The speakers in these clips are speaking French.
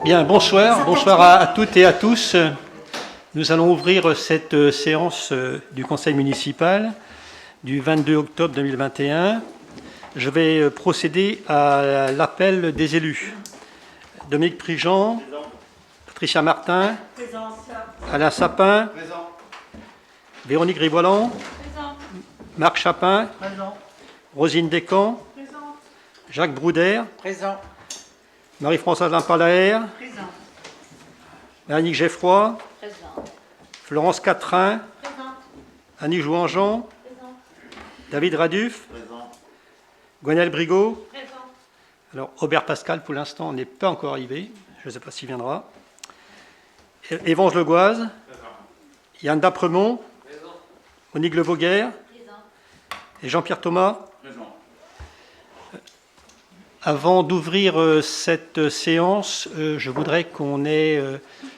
Bien, bonsoir à toutes et à tous. Nous allons ouvrir cette séance du Conseil municipal du 22 octobre 2021. Je vais procéder à l'appel des élus. Dominique Prigent, Patricia Martin, Alain Sapin, Véronique Rivoilan, Marc Chapin, Rosine Descamps, Jacques Brouder, Marie-Françoise Lampalaer, Annick Geffroy, Florence Catrin, Annie Jouanjean, David Raduf, Gwenaëlle Brigaut. Alors, Aubert Pascal, pour l'instant, n'est pas encore arrivé. Je ne sais pas s'il viendra. Évance Legoise, Yann Dapremont, Monique Levoguer et Jean-Pierre Thomas. Avant d'ouvrir cette séance, je voudrais qu'on ait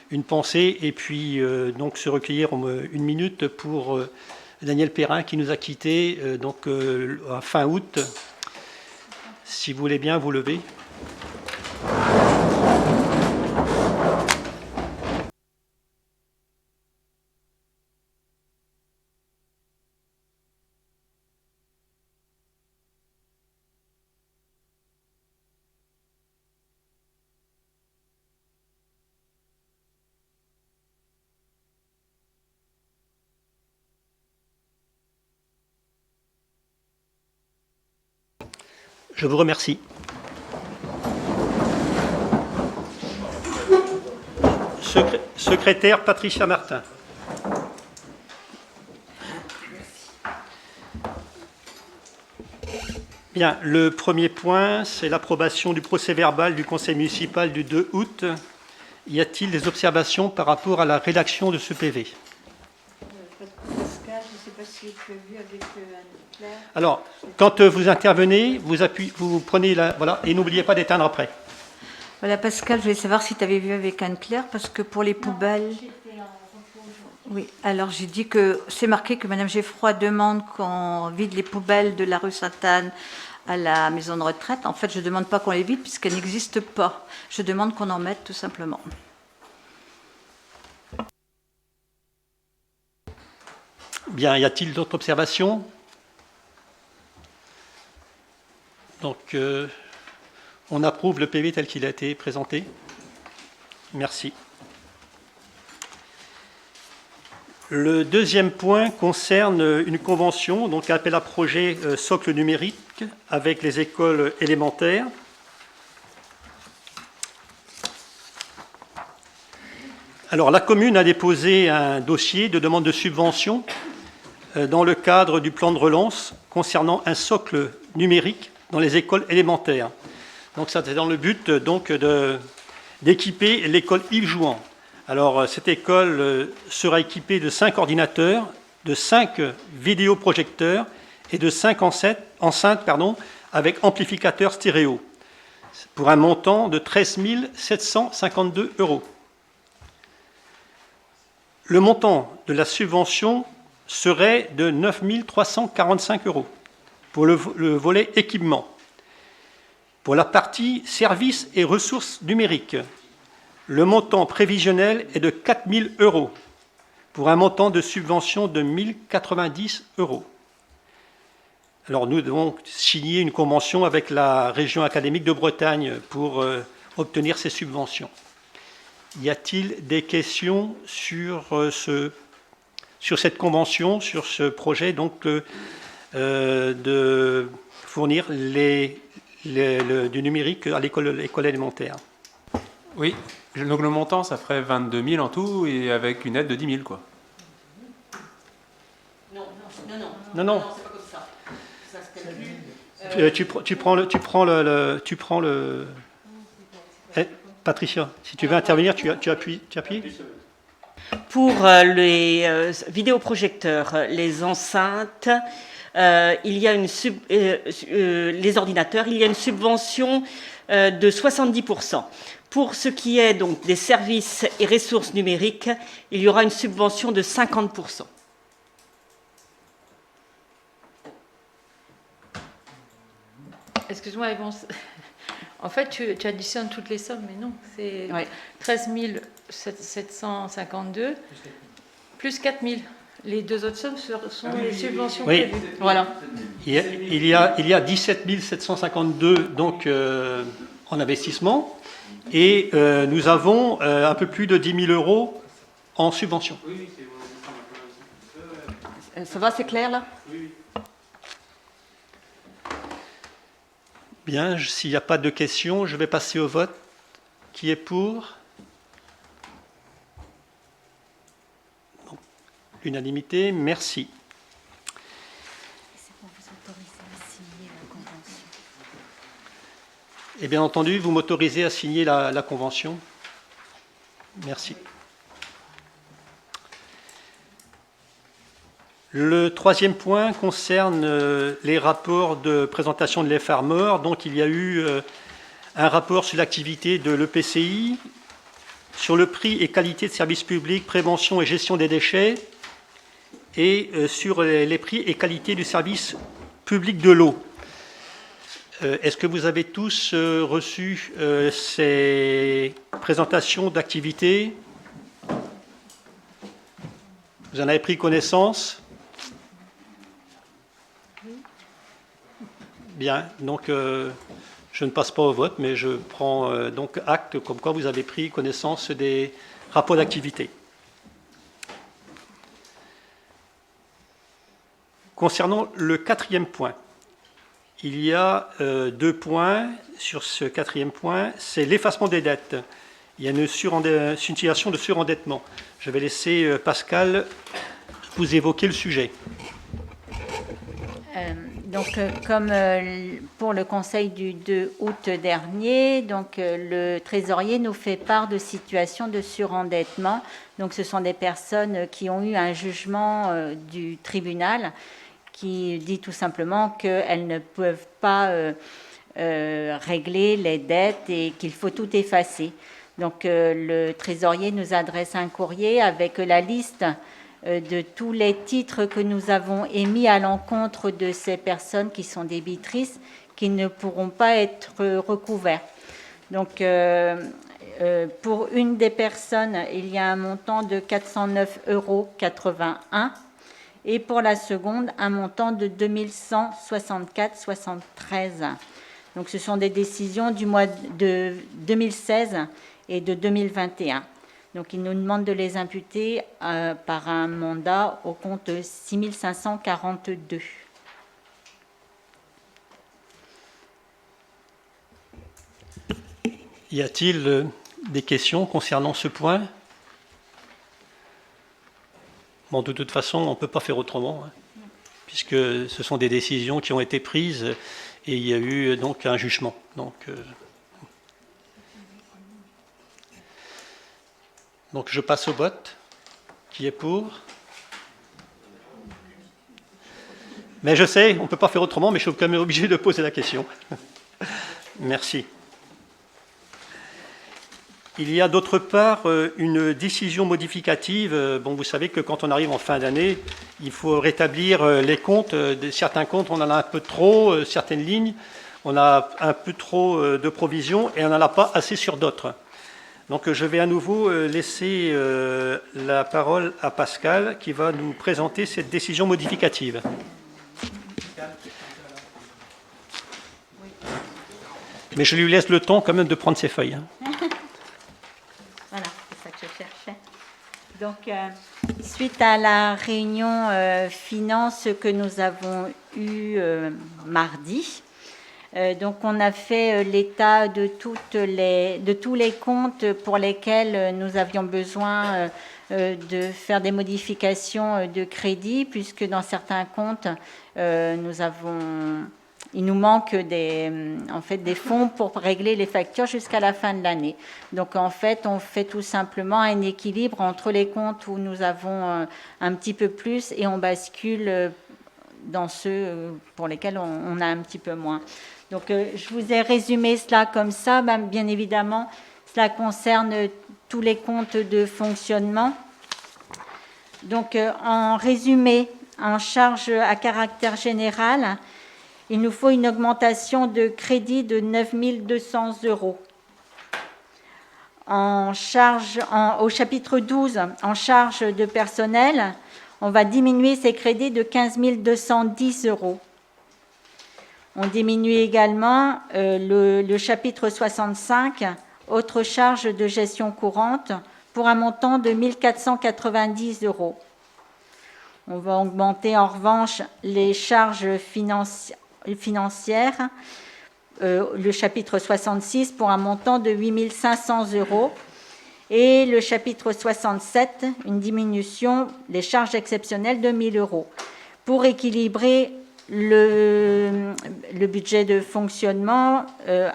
une pensée et puis donc se recueillir une minute pour Daniel Perrin qui nous a quittés à fin août. Si vous voulez bien vous lever. Je vous remercie. Secrétaire Patricia Martin. Bien, le premier point, c'est l'approbation du procès-verbal du Conseil municipal du 2 août. Y a-t-il des observations par rapport à la rédaction de ce PV? Pascal, je ne sais pas si tu as vu avec Anne-Claire. Alors, quand vous intervenez, vous prenez la... Voilà, et n'oubliez pas d'éteindre après. Voilà, Pascal, je voulais savoir si tu avais vu avec Anne-Claire, parce que pour les poubelles... Oui, alors j'ai dit que c'est marqué que Mme Geffroy demande qu'on vide les poubelles de la rue Sainte-Anne à la maison de retraite. En fait, je ne demande pas qu'on les vide puisqu'elles n'existent pas. Je demande qu'on en mette tout simplement. Bien, y a-t-il d'autres observations? Donc, on approuve le PV tel qu'il a été présenté. Merci. Le deuxième point concerne une convention, donc appel à projet socle numérique avec les écoles élémentaires. Alors, la commune a déposé un dossier de demande de subvention dans le cadre du plan de relance concernant un socle numérique dans les écoles élémentaires. Donc, ça, c'est dans le but d'équiper l'école Yves Jouan. Alors, cette école sera équipée de 5 ordinateurs, de 5 vidéoprojecteurs et de 5 enceintes avec amplificateur stéréo, pour un montant de 13 752 €. Le montant de la subvention serait de 9 345 € pour le volet équipement. Pour la partie services et ressources numériques, le montant prévisionnel est de 4 000 € pour un montant de subvention de 1 090 €. Alors nous devons signer une convention avec la région académique de Bretagne pour obtenir ces subventions. Y a-t-il des questions sur cette convention, sur ce projet donc, de fournir du numérique à l'école élémentaire? Oui, donc le montant, ça ferait 22 000 en tout, et avec une aide de 10 000, quoi. Non, c'est pas comme ça. Ça se calcule. Tu prends le... Patricia, si tu veux intervenir, tu appuies. Pour les vidéoprojecteurs, les enceintes, il y a les ordinateurs, il y a une subvention de 70%. Pour ce qui est donc des services et ressources numériques, il y aura une subvention de 50%. Excuse-moi, En fait, tu additionnes toutes les sommes, mais non. C'est 13 752 plus 4 000. Les deux autres sommes sont les subventions prévues. Voilà. Il y a 17 752 donc, en investissement et nous avons un peu plus de 10 000 euros en subvention. Ça va, c'est clair là? Bien, s'il n'y a pas de questions, je vais passer au vote. Qui est pour? Non. Unanimité, merci. C'est pour vous autoriser à signer la convention. Et bien entendu, vous m'autorisez à signer la convention. Merci. Le troisième point concerne les rapports de présentation de l'EFARMOR. Donc il y a eu un rapport sur l'activité de l'EPCI, sur le prix et qualité de services publics, prévention et gestion des déchets, et sur les prix et qualité du service public de l'eau. Est-ce que vous avez tous reçu ces présentations d'activités? Vous en avez pris connaissance? Bien, donc je ne passe pas au vote, mais je prends donc acte comme quoi vous avez pris connaissance des rapports d'activité. Concernant le quatrième point, il y a 2 points sur ce quatrième point, c'est l'effacement des dettes. Il y a une situation de surendettement. Je vais laisser Pascal vous évoquer le sujet. Donc, comme pour le conseil du 2 août dernier, donc, le trésorier nous fait part de situations de surendettement. Donc, ce sont des personnes qui ont eu un jugement du tribunal qui dit tout simplement qu'elles ne peuvent pas régler les dettes et qu'il faut tout effacer. Donc, le trésorier nous adresse un courrier avec la liste de tous les titres que nous avons émis à l'encontre de ces personnes qui sont débitrices, qui ne pourront pas être recouverts. Donc, pour une des personnes, il y a un montant de 409,81 € et pour la seconde, un montant de 2164,73 €. Donc, ce sont des décisions du mois de 2016 et de 2021. Donc, il nous demande de les imputer par un mandat au compte 6542. Y a-t-il des questions concernant ce point? Bon, de toute façon, on ne peut pas faire autrement, hein, puisque ce sont des décisions qui ont été prises et il y a eu donc un jugement. Donc je passe au vote. Qui est pour? Mais je sais, on ne peut pas faire autrement, mais je suis quand même obligé de poser la question. Merci. Il y a d'autre part une décision modificative. Bon, vous savez que quand on arrive en fin d'année, il faut rétablir les comptes. Certains comptes, on en a un peu trop, certaines lignes, on a un peu trop de provisions et on n'en a pas assez sur d'autres. Donc je vais à nouveau laisser la parole à Pascal qui va nous présenter cette décision modificative. Mais je lui laisse le temps quand même de prendre ses feuilles. Voilà, c'est ça que je cherchais. Donc, suite à la réunion finance que nous avons eue mardi, donc on a fait l'état de tous les comptes pour lesquels nous avions besoin de faire des modifications de crédit, puisque dans certains comptes, il nous manque des fonds pour régler les factures jusqu'à la fin de l'année. Donc en fait, on fait tout simplement un équilibre entre les comptes où nous avons un petit peu plus et on bascule dans ceux pour lesquels on a un petit peu moins. Donc je vous ai résumé cela comme ça. Bien évidemment, cela concerne tous les comptes de fonctionnement. Donc en résumé, en charge à caractère général, il nous faut une augmentation de crédit de 9 200 €. Au chapitre 12, en charge de personnel, on va diminuer ces crédits de 15 210 €. On diminue également le chapitre 65, autres charges de gestion courante, pour un montant de 1 490 €. On va augmenter en revanche les charges financières, le chapitre 66 pour un montant de 8 500 €, et le chapitre 67, une diminution des charges exceptionnelles de 1 000 €, pour équilibrer le budget de fonctionnement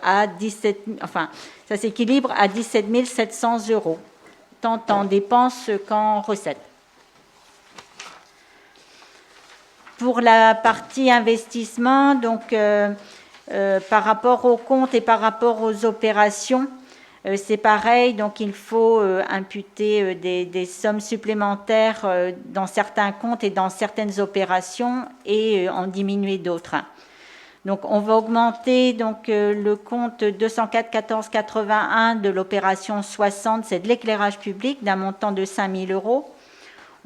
à 17, enfin, ça s'équilibre à 17 700 €, tant en dépenses qu'en recettes. Pour la partie investissement, donc par rapport aux comptes et par rapport aux opérations, c'est pareil, donc il faut imputer des sommes supplémentaires dans certains comptes et dans certaines opérations et en diminuer d'autres. Donc on va augmenter donc, le compte 204 14 81 de l'opération 60, c'est de l'éclairage public d'un montant de 5 000 €.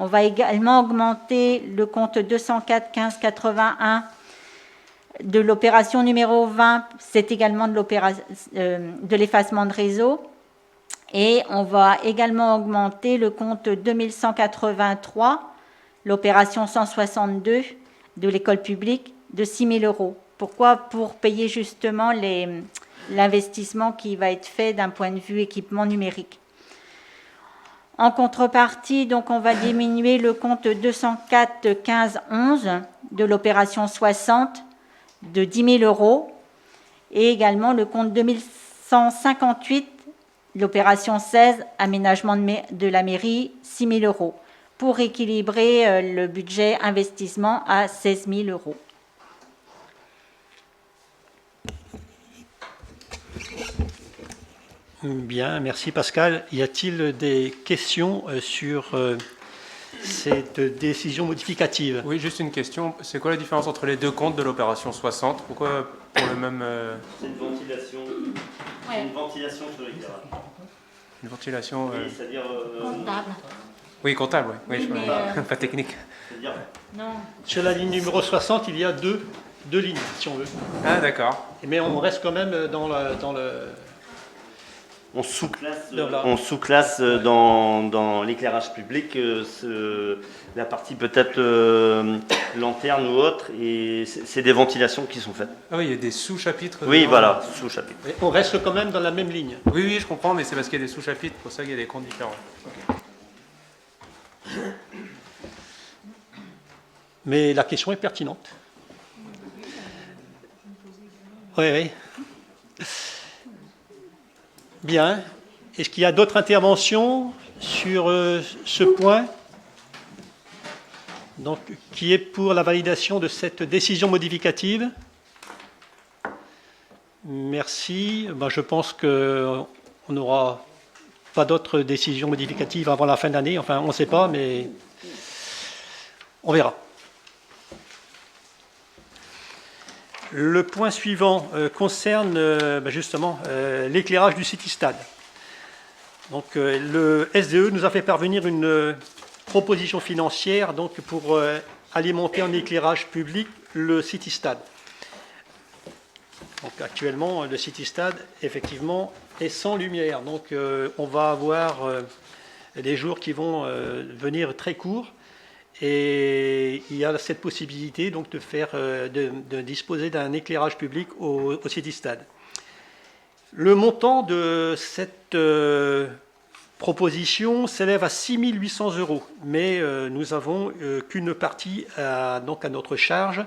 On va également augmenter le compte 204 15 81 de l'opération numéro 20, c'est également de l'effacement de réseau. Et on va également augmenter le compte 2183, l'opération 162 de l'école publique, de 6 000 €. Pourquoi ? Pour payer justement l'investissement qui va être fait d'un point de vue équipement numérique. En contrepartie, donc, on va diminuer le compte 204 15 11 de l'opération 60 de 10 000 € et également le compte 2158, l'opération 16, aménagement de la mairie, 6 000 € pour équilibrer le budget investissement à 16 000 €. Bien, merci Pascal. Y a-t-il des questions sur cette décision modificative? Oui, juste une question. C'est quoi la différence entre les deux comptes de l'opération 60? Pourquoi pour le même... C'est une ventilation. Ouais. C'est une ventilation sur l'éclairage. Une ventilation... Oui, c'est-à-dire... Comptable. Oui, comptable, oui. Oui, mais, Pas technique. c'est-à-dire... Non. Sur la ligne numéro 60, il y a deux lignes, si on veut. Ah, d'accord. Mais on reste quand même dans le... On sous-classe, Voilà. dans l'éclairage public la partie peut-être lanterne ou autre, et c'est des ventilations qui sont faites. Ah oui, il y a des sous-chapitres. Oui, dedans. voilà, sous-chapitre. Mais on reste quand même dans la même ligne. Oui, oui, je comprends, mais c'est parce qu'il y a des sous-chapitres, pour ça qu'il y a des comptes différents. Mais la question est pertinente. Oui, oui. Bien. Est-ce qu'il y a d'autres interventions sur ce point? Donc, qui est pour la validation de cette décision modificative? Merci. Ben, je pense qu'on n'aura pas d'autres décisions modificatives avant la fin de l'année. Enfin, on ne sait pas, mais on verra. Le point suivant concerne justement l'éclairage du City-Stade. Donc, le SDE nous a fait parvenir une proposition financière donc, pour alimenter en éclairage public le City-Stade. Donc, actuellement, le City-Stade, effectivement, est sans lumière. Donc, on va avoir des jours qui vont venir très courts. Et il y a cette possibilité donc, de disposer d'un éclairage public au City-Stade. Le montant de cette proposition s'élève à 6 800 €, mais nous n'avons qu'une partie donc à notre charge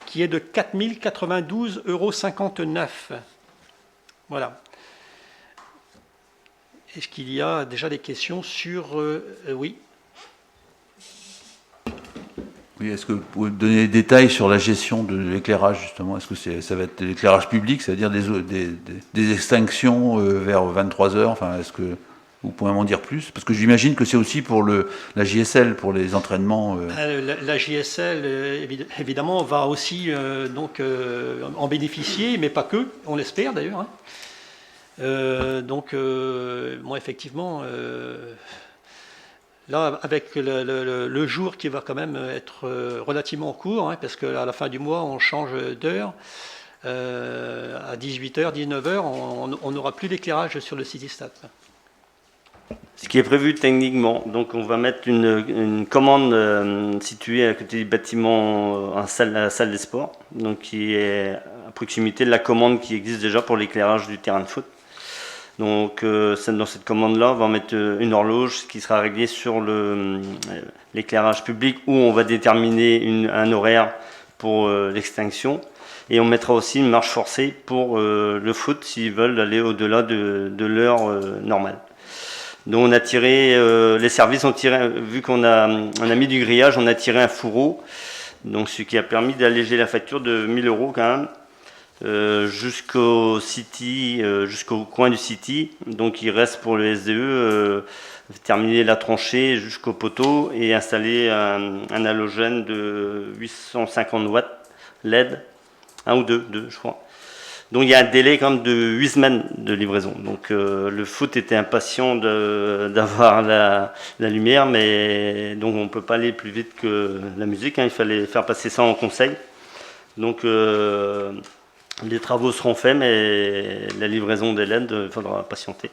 qui est de 4 092,59 €. Voilà. Est-ce qu'il y a déjà des questions sur... oui. Oui, est-ce que vous pouvez me donner des détails sur la gestion de l'éclairage, justement? Est-ce que ça va être l'éclairage public, c'est-à-dire des extinctions vers 23 h? Enfin, est-ce que Vous pouvez m'en dire plus? Parce que j'imagine que c'est aussi pour la JSL, pour les entraînements. La JSL, évidemment, va aussi en bénéficier, mais pas que, on l'espère d'ailleurs. Hein. Moi, effectivement, là, avec le jour qui va quand même être relativement court, hein, parce qu'à la fin du mois, on change d'heure, à 18h, 19h, on n'aura plus d'éclairage sur le Citystade. Ce qui est prévu techniquement, donc on va mettre une commande située à côté du bâtiment, la salle des sports, donc qui est à proximité de la commande qui existe déjà pour l'éclairage du terrain de foot. Donc dans cette commande-là, on va mettre une horloge qui sera réglée sur l'éclairage public où on va déterminer un horaire pour l'extinction. Et on mettra aussi une marche forcée pour le foot s'ils veulent aller au-delà de l'heure normale. Donc on a tiré, les services ont tiré, vu on a mis du grillage, on a tiré un fourreau, donc ce qui a permis d'alléger la facture de 1 000 € quand même, jusqu'au City, jusqu'au coin du City. Donc il reste pour le SDE terminer la tranchée jusqu'au poteau et installer un halogène de 850 watts LED, un ou deux je crois. Donc il y a un délai quand même de 8 semaines de livraison. Donc le foot était impatient d'avoir la lumière, mais donc on ne peut pas aller plus vite que la musique. Hein, il fallait faire passer ça en conseil. Donc les travaux seront faits, mais la livraison des LED, il faudra patienter.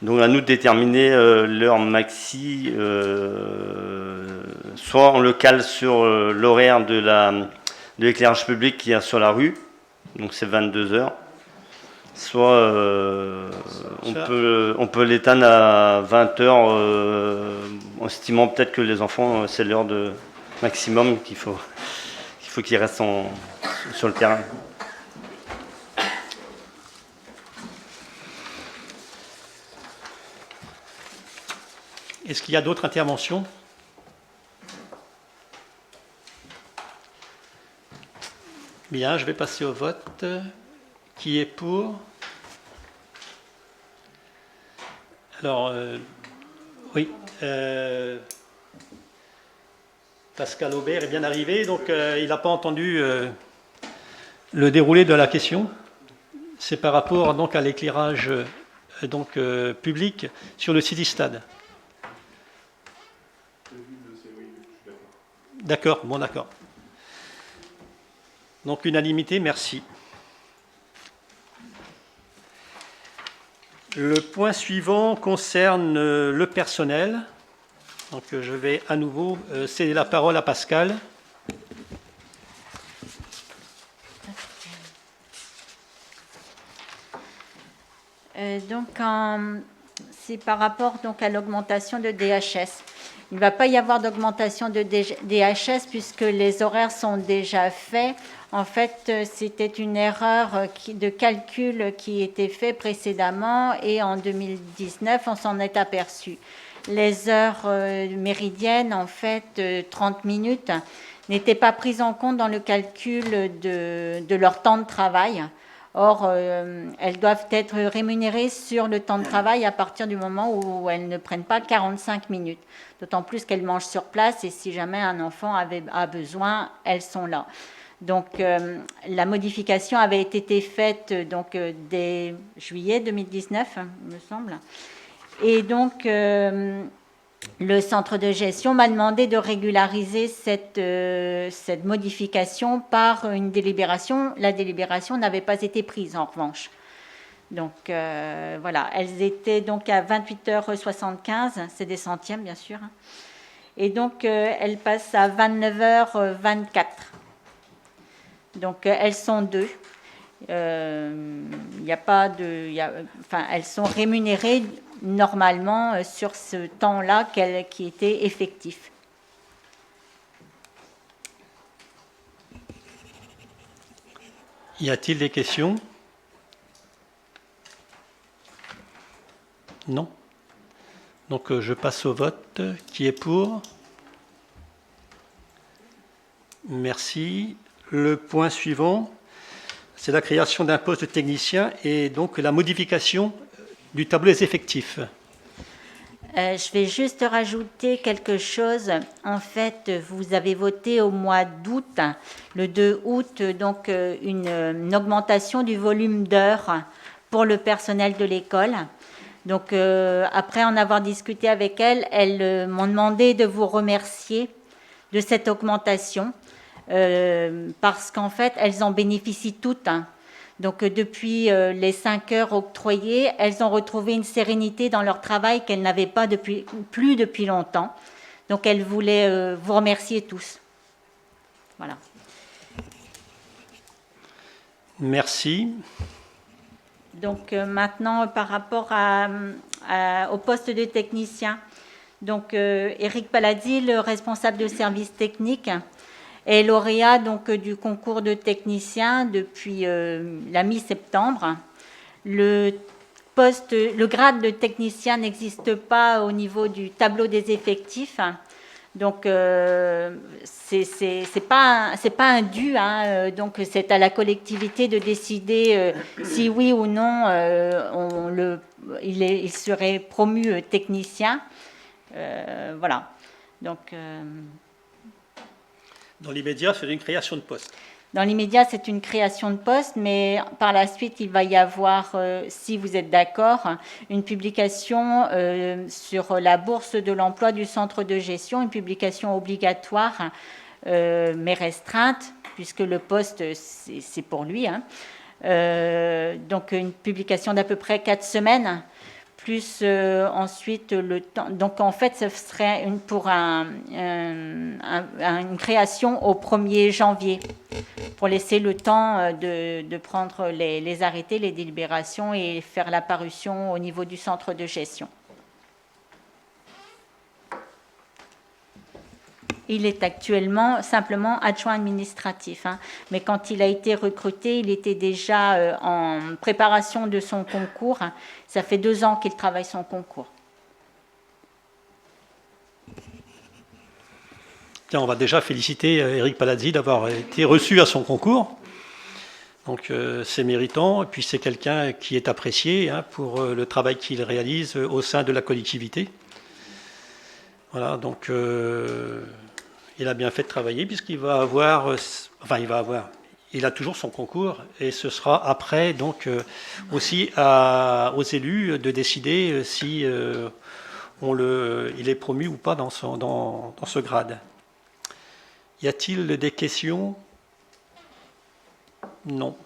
Donc à nous de déterminer l'heure maxi. Soit on le cale sur l'horaire de l'éclairage public qu'il y a sur la rue. Donc c'est 22 heures. Soit on peut l'éteindre à 20 heures en estimant peut-être que les enfants, c'est l'heure de maximum qu'il faut qu'ils restent sur le terrain. Est-ce qu'il y a d'autres interventions? Bien, je vais passer au vote. Qui est pour? Alors, oui. Pascal Aubert est bien arrivé, donc il n'a pas entendu le déroulé de la question. C'est par rapport donc à l'éclairage public sur le Citystade. D'accord, bon d'accord. Donc unanimité, merci. Le point suivant concerne le personnel. Donc je vais à nouveau céder la parole à Pascal. C'est par rapport donc à l'augmentation de DHS. Il ne va pas y avoir d'augmentation de DHS puisque les horaires sont déjà faits. En fait, c'était une erreur de calcul qui était faite précédemment et en 2019, on s'en est aperçu. Les heures méridiennes, en fait, 30 minutes, n'étaient pas prises en compte dans le calcul de leur temps de travail. Or, elles doivent être rémunérées sur le temps de travail à partir du moment où elles ne prennent pas 45 minutes. D'autant plus qu'elles mangent sur place et si jamais un enfant a besoin, elles sont là. Donc, la modification avait été faite dès juillet 2019, il me semble. Et donc, le centre de gestion m'a demandé de régulariser cette modification par une délibération. La délibération n'avait pas été prise, en revanche. Donc, voilà, elles étaient donc à 28h75, c'est des centièmes, bien sûr. Et donc, elles passent à 29h24. Donc, elles sont deux. Elles sont rémunérées normalement sur ce temps-là qui était effectif. Y a-t-il des questions? Non. Donc je passe au vote. Qui est pour? Merci. Le point suivant, c'est la création d'un poste de technicien et donc la modification du tableau des effectifs. Je vais juste rajouter quelque chose. En fait, vous avez voté au mois d'août, le 2 août, donc une augmentation du volume d'heures pour le personnel de l'école. Donc, après en avoir discuté avec elles m'ont demandé de vous remercier de cette augmentation parce qu'en fait, elles en bénéficient toutes. Donc, depuis les 5 heures octroyées, elles ont retrouvé une sérénité dans leur travail qu'elles n'avaient pas plus depuis longtemps. Donc, elles voulaient vous remercier tous. Voilà. Merci. Donc, maintenant, par rapport au poste de technicien, donc Éric Paladzi, le responsable de service technique, est lauréat donc du concours de technicien depuis la mi-septembre. Le grade de technicien n'existe pas au niveau du tableau des effectifs. Donc c'est pas un dû, hein, donc c'est à la collectivité de décider si oui ou non il serait promu technicien. Voilà. Donc Dans l'immédiat, c'est une création de poste. dans l'immédiat, c'est une création de poste, mais par la suite, il va y avoir, si vous êtes d'accord, une publication sur la bourse de l'emploi du centre de gestion, une publication obligatoire, mais restreinte, puisque le poste, c'est pour lui. Hein. Donc, une publication d'à peu près 4 semaines, plus ensuite le temps. Donc, en fait, ce serait pour une création au 1er janvier, pour laisser le temps de prendre les arrêtés, les délibérations et faire la parution au niveau du centre de gestion. Il est actuellement simplement adjoint administratif, hein. Mais quand il a été recruté, il était déjà en préparation de son concours. Ça fait 2 ans qu'il travaille son concours. Tiens, on va déjà féliciter Éric Palazzi d'avoir été reçu à son concours. Donc c'est méritant, et puis c'est quelqu'un qui est apprécié, hein, pour le travail qu'il réalise au sein de la collectivité. Voilà, donc il a bien fait de travailler puisqu'il va avoir, il a toujours son concours et ce sera après donc aussi aux élus de décider si il est promu ou pas dans ce grade. Y a-t-il des questions? Non.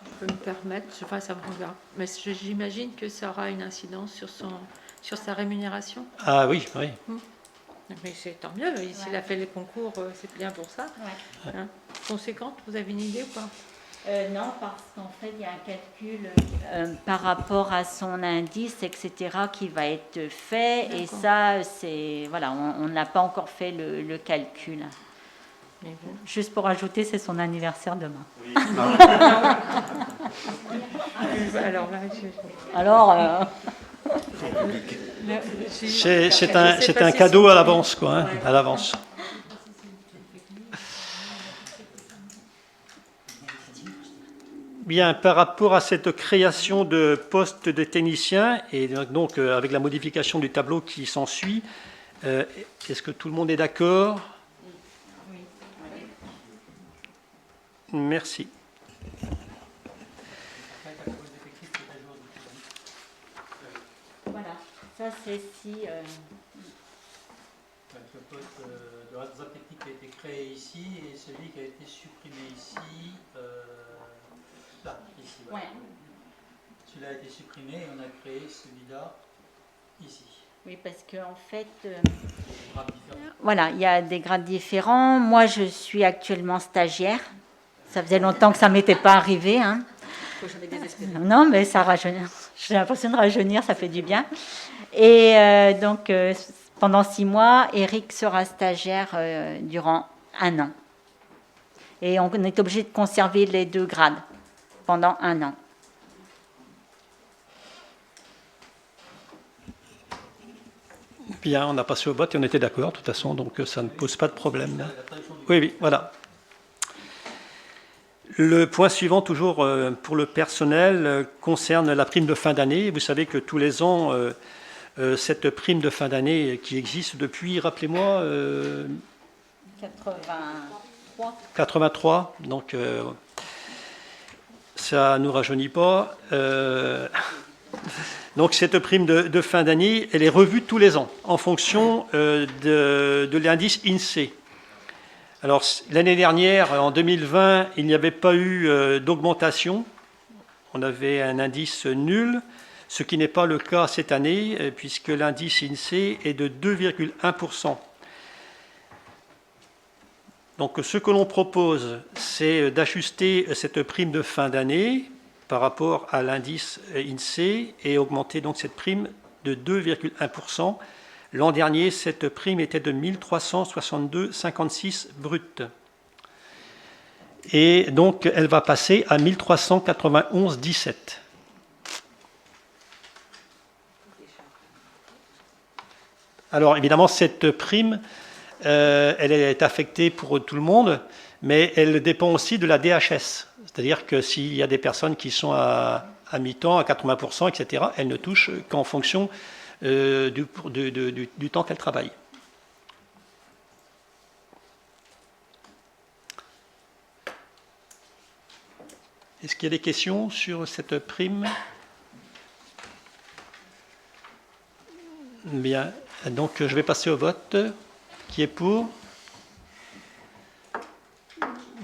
Je peux me permettre, enfin ça me regarde, mais j'imagine que ça aura une incidence sur sa rémunération. Ah oui, oui. Mais c'est tant mieux, s'il a fait les concours, c'est bien pour ça. Ouais. Hein. Conséquente, vous avez une idée ou pas? Non, parce qu'en fait, il y a un calcul par rapport à son indice, etc., qui va être fait. Et ça, c'est voilà, on n'a pas encore fait le calcul. Mais bon. Juste pour ajouter, c'est son anniversaire demain. Oui. Alors là, c'est un cadeau à l'avance, quoi, hein, à l'avance. Bien, par rapport à cette création de poste de technicien, et donc avec la modification du tableau qui s'ensuit, est-ce que tout le monde est d'accord? Merci. Voilà, ça c'est si... Le poste de responsable technique a été créé ici et celui qui a été supprimé ici, là, ici. Voilà. Ouais. Celui-là a été supprimé et on a créé celui-là ici. Oui, parce qu'en fait, voilà, il y a des grades différents. Moi, je suis actuellement stagiaire. Ça faisait longtemps que ça ne m'était pas arrivé. Hein. Non, mais ça rajeunit. J'ai l'impression de rajeunir, ça fait du bien. Et donc, pendant 6 mois, Éric sera stagiaire durant 1 an. Et on est obligé de conserver les 2 grades pendant 1 an. Bien, on a passé au vote et on était d'accord, de toute façon, donc ça ne pose pas de problème. Oui, oui, voilà. Le point suivant, toujours pour le personnel, concerne la prime de fin d'année. Vous savez que tous les ans, cette prime de fin d'année qui existe depuis, rappelez-moi, 83. Donc, ça ne nous rajeunit pas. Donc, cette prime de fin d'année, elle est revue tous les ans en fonction de l'indice INSEE. Alors, l'année dernière, en 2020, il n'y avait pas eu d'augmentation. On avait un indice nul, ce qui n'est pas le cas cette année, puisque l'indice INSEE est de 2,1%. Donc, ce que l'on propose, c'est d'ajuster cette prime de fin d'année par rapport à l'indice INSEE et augmenter donc cette prime de 2,1%. L'an dernier, cette prime était de 1 362,56 brut. Et donc, elle va passer à 1 391,17. Alors, évidemment, cette prime, elle est affectée pour tout le monde, mais elle dépend aussi de la DHS. C'est-à-dire que s'il y a des personnes qui sont à mi-temps, à 80%, etc., elles ne touchent qu'en fonction du temps qu'elles travaillent. Est-ce qu'il y a des questions sur cette prime? Bien, donc je vais passer au vote. Qui est pour?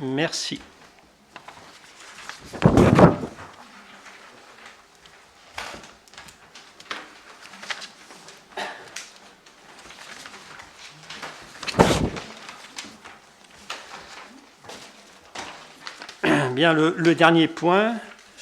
Merci. Bien, le dernier point,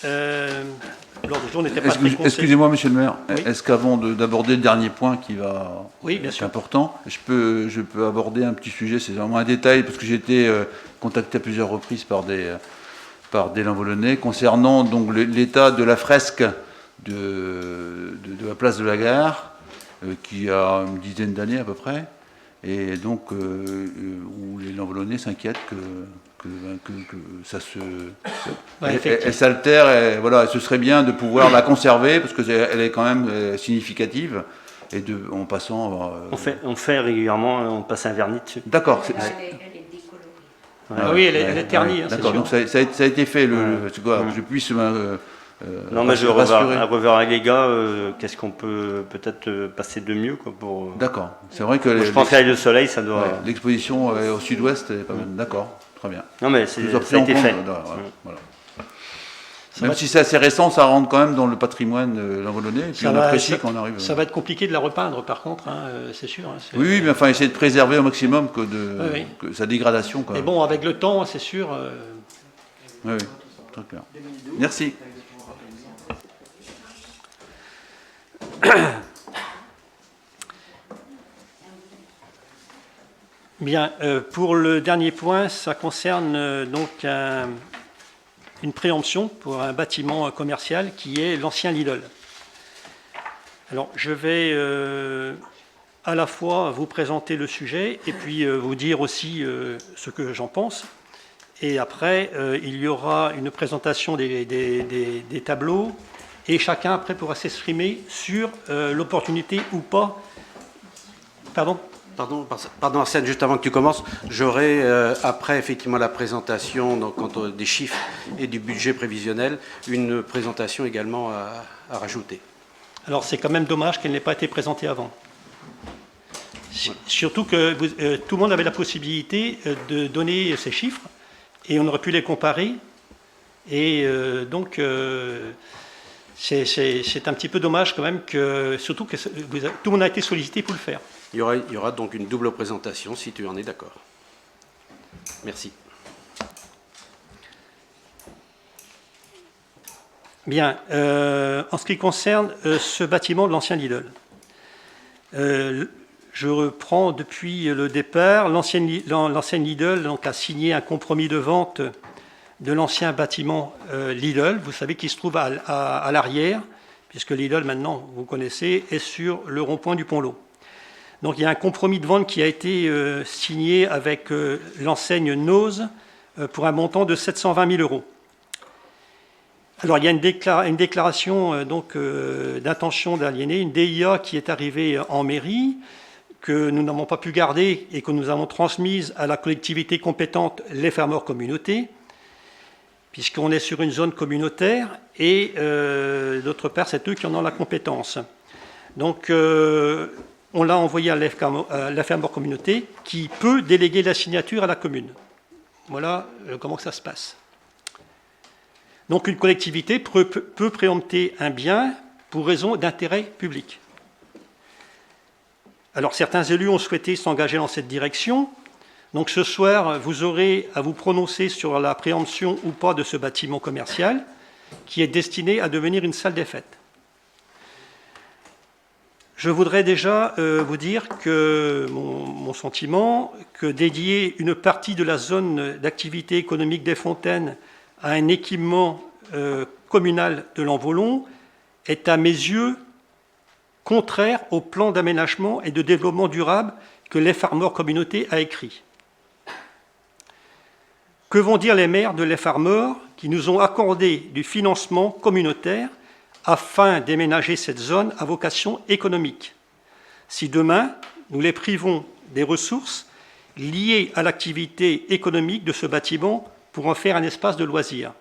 l'ordre du jour n'était pas très concis. Excusez-moi, monsieur le maire, Oui. est-ce qu'avant d'aborder le dernier point qui va Oui, bien être sûr. important, je peux aborder un petit sujet, c'est vraiment un détail, parce que j'ai été contacté à plusieurs reprises par des Lanvolonnais concernant donc l'état de la fresque de la place de la Gare, qui a une dizaine d'années à peu près, et donc où les Lanvolonnais s'inquiètent que ça elle s'altère, et voilà, ce serait bien de pouvoir la conserver parce qu'elle est quand même significative, et en passant. On fait régulièrement, on passe un vernis dessus. D'accord. Elle est décolorée. Ah oui, elle est ternie, c'est d'accord, sûr. donc ça a été fait, c'est quoi, que je puisse. Non, mais je rassurer. reverrai avec les gars, qu'est-ce qu'on peut peut-être passer de mieux, quoi, pour. D'accord, c'est vrai que. Je pense qu'avec le soleil, ça doit. Ouais, l'exposition au sud-ouest est pas mal. D'accord, très bien. Non, mais ça a été fait. Voilà. Même si c'est assez récent, ça rentre quand même dans le patrimoine Lanvolonnais, et puis on apprécie quand on arrive. Ça va être compliqué de la repeindre, par contre, hein, c'est sûr. Hein, oui, mais enfin, essayer de préserver au maximum que sa dégradation. Mais bon, avec le temps, c'est sûr. Oui, très clair. Merci. Bien, pour le dernier point, ça concerne donc une préemption pour un bâtiment commercial qui est l'ancien Lidl. Alors, je vais à la fois vous présenter le sujet et puis vous dire aussi ce que j'en pense. Et après, il y aura une présentation des tableaux et chacun après pourra s'exprimer sur l'opportunité ou pas. Pardon ? Pardon Arsène, juste avant que tu commences, j'aurai après effectivement la présentation donc, quant des chiffres et du budget prévisionnel, une présentation également à rajouter. Alors c'est quand même dommage qu'elle n'ait pas été présentée avant. Ouais. Surtout que tout le monde avait la possibilité de donner ces chiffres et on aurait pu les comparer. Et donc c'est un petit peu dommage quand même, surtout que tout le monde a été sollicité pour le faire. Il y aura donc une double présentation, si tu en es d'accord. Merci. Bien. En ce qui concerne ce bâtiment de l'ancien Lidl, je reprends depuis le départ. L'ancienne Lidl donc, a signé un compromis de vente de l'ancien bâtiment Lidl, vous savez, qui se trouve à l'arrière, puisque Lidl, maintenant, vous connaissez, est sur le rond-point du Pont-L'Eau. Donc il y a un compromis de vente qui a été signé avec l'enseigne Nose pour un montant de 720 000 €. Alors, il y a une déclaration d'intention d'aliéner, une DIA qui est arrivée en mairie, que nous n'avons pas pu garder et que nous avons transmise à la collectivité compétente, les fermeurs communautés, puisqu'on est sur une zone communautaire et d'autre part, c'est eux qui en ont la compétence. Donc, on l'a envoyé à la fermeur communauté qui peut déléguer la signature à la commune. Voilà comment ça se passe. Donc une collectivité peut préempter un bien pour raison d'intérêt public. Alors certains élus ont souhaité s'engager dans cette direction. Donc ce soir, vous aurez à vous prononcer sur la préemption ou pas de ce bâtiment commercial qui est destiné à devenir une salle des fêtes. Je voudrais déjà vous dire que mon sentiment, que dédier une partie de la zone d'activité économique des Fontaines à un équipement communal de l'Envolon est à mes yeux contraire au plan d'aménagement et de développement durable que les Farmers Communauté a écrit. Que vont dire les maires de les Farmers qui nous ont accordé du financement communautaire afin d'aménager cette zone à vocation économique, si demain nous les privons des ressources liées à l'activité économique de ce bâtiment pour en faire un espace de loisirs?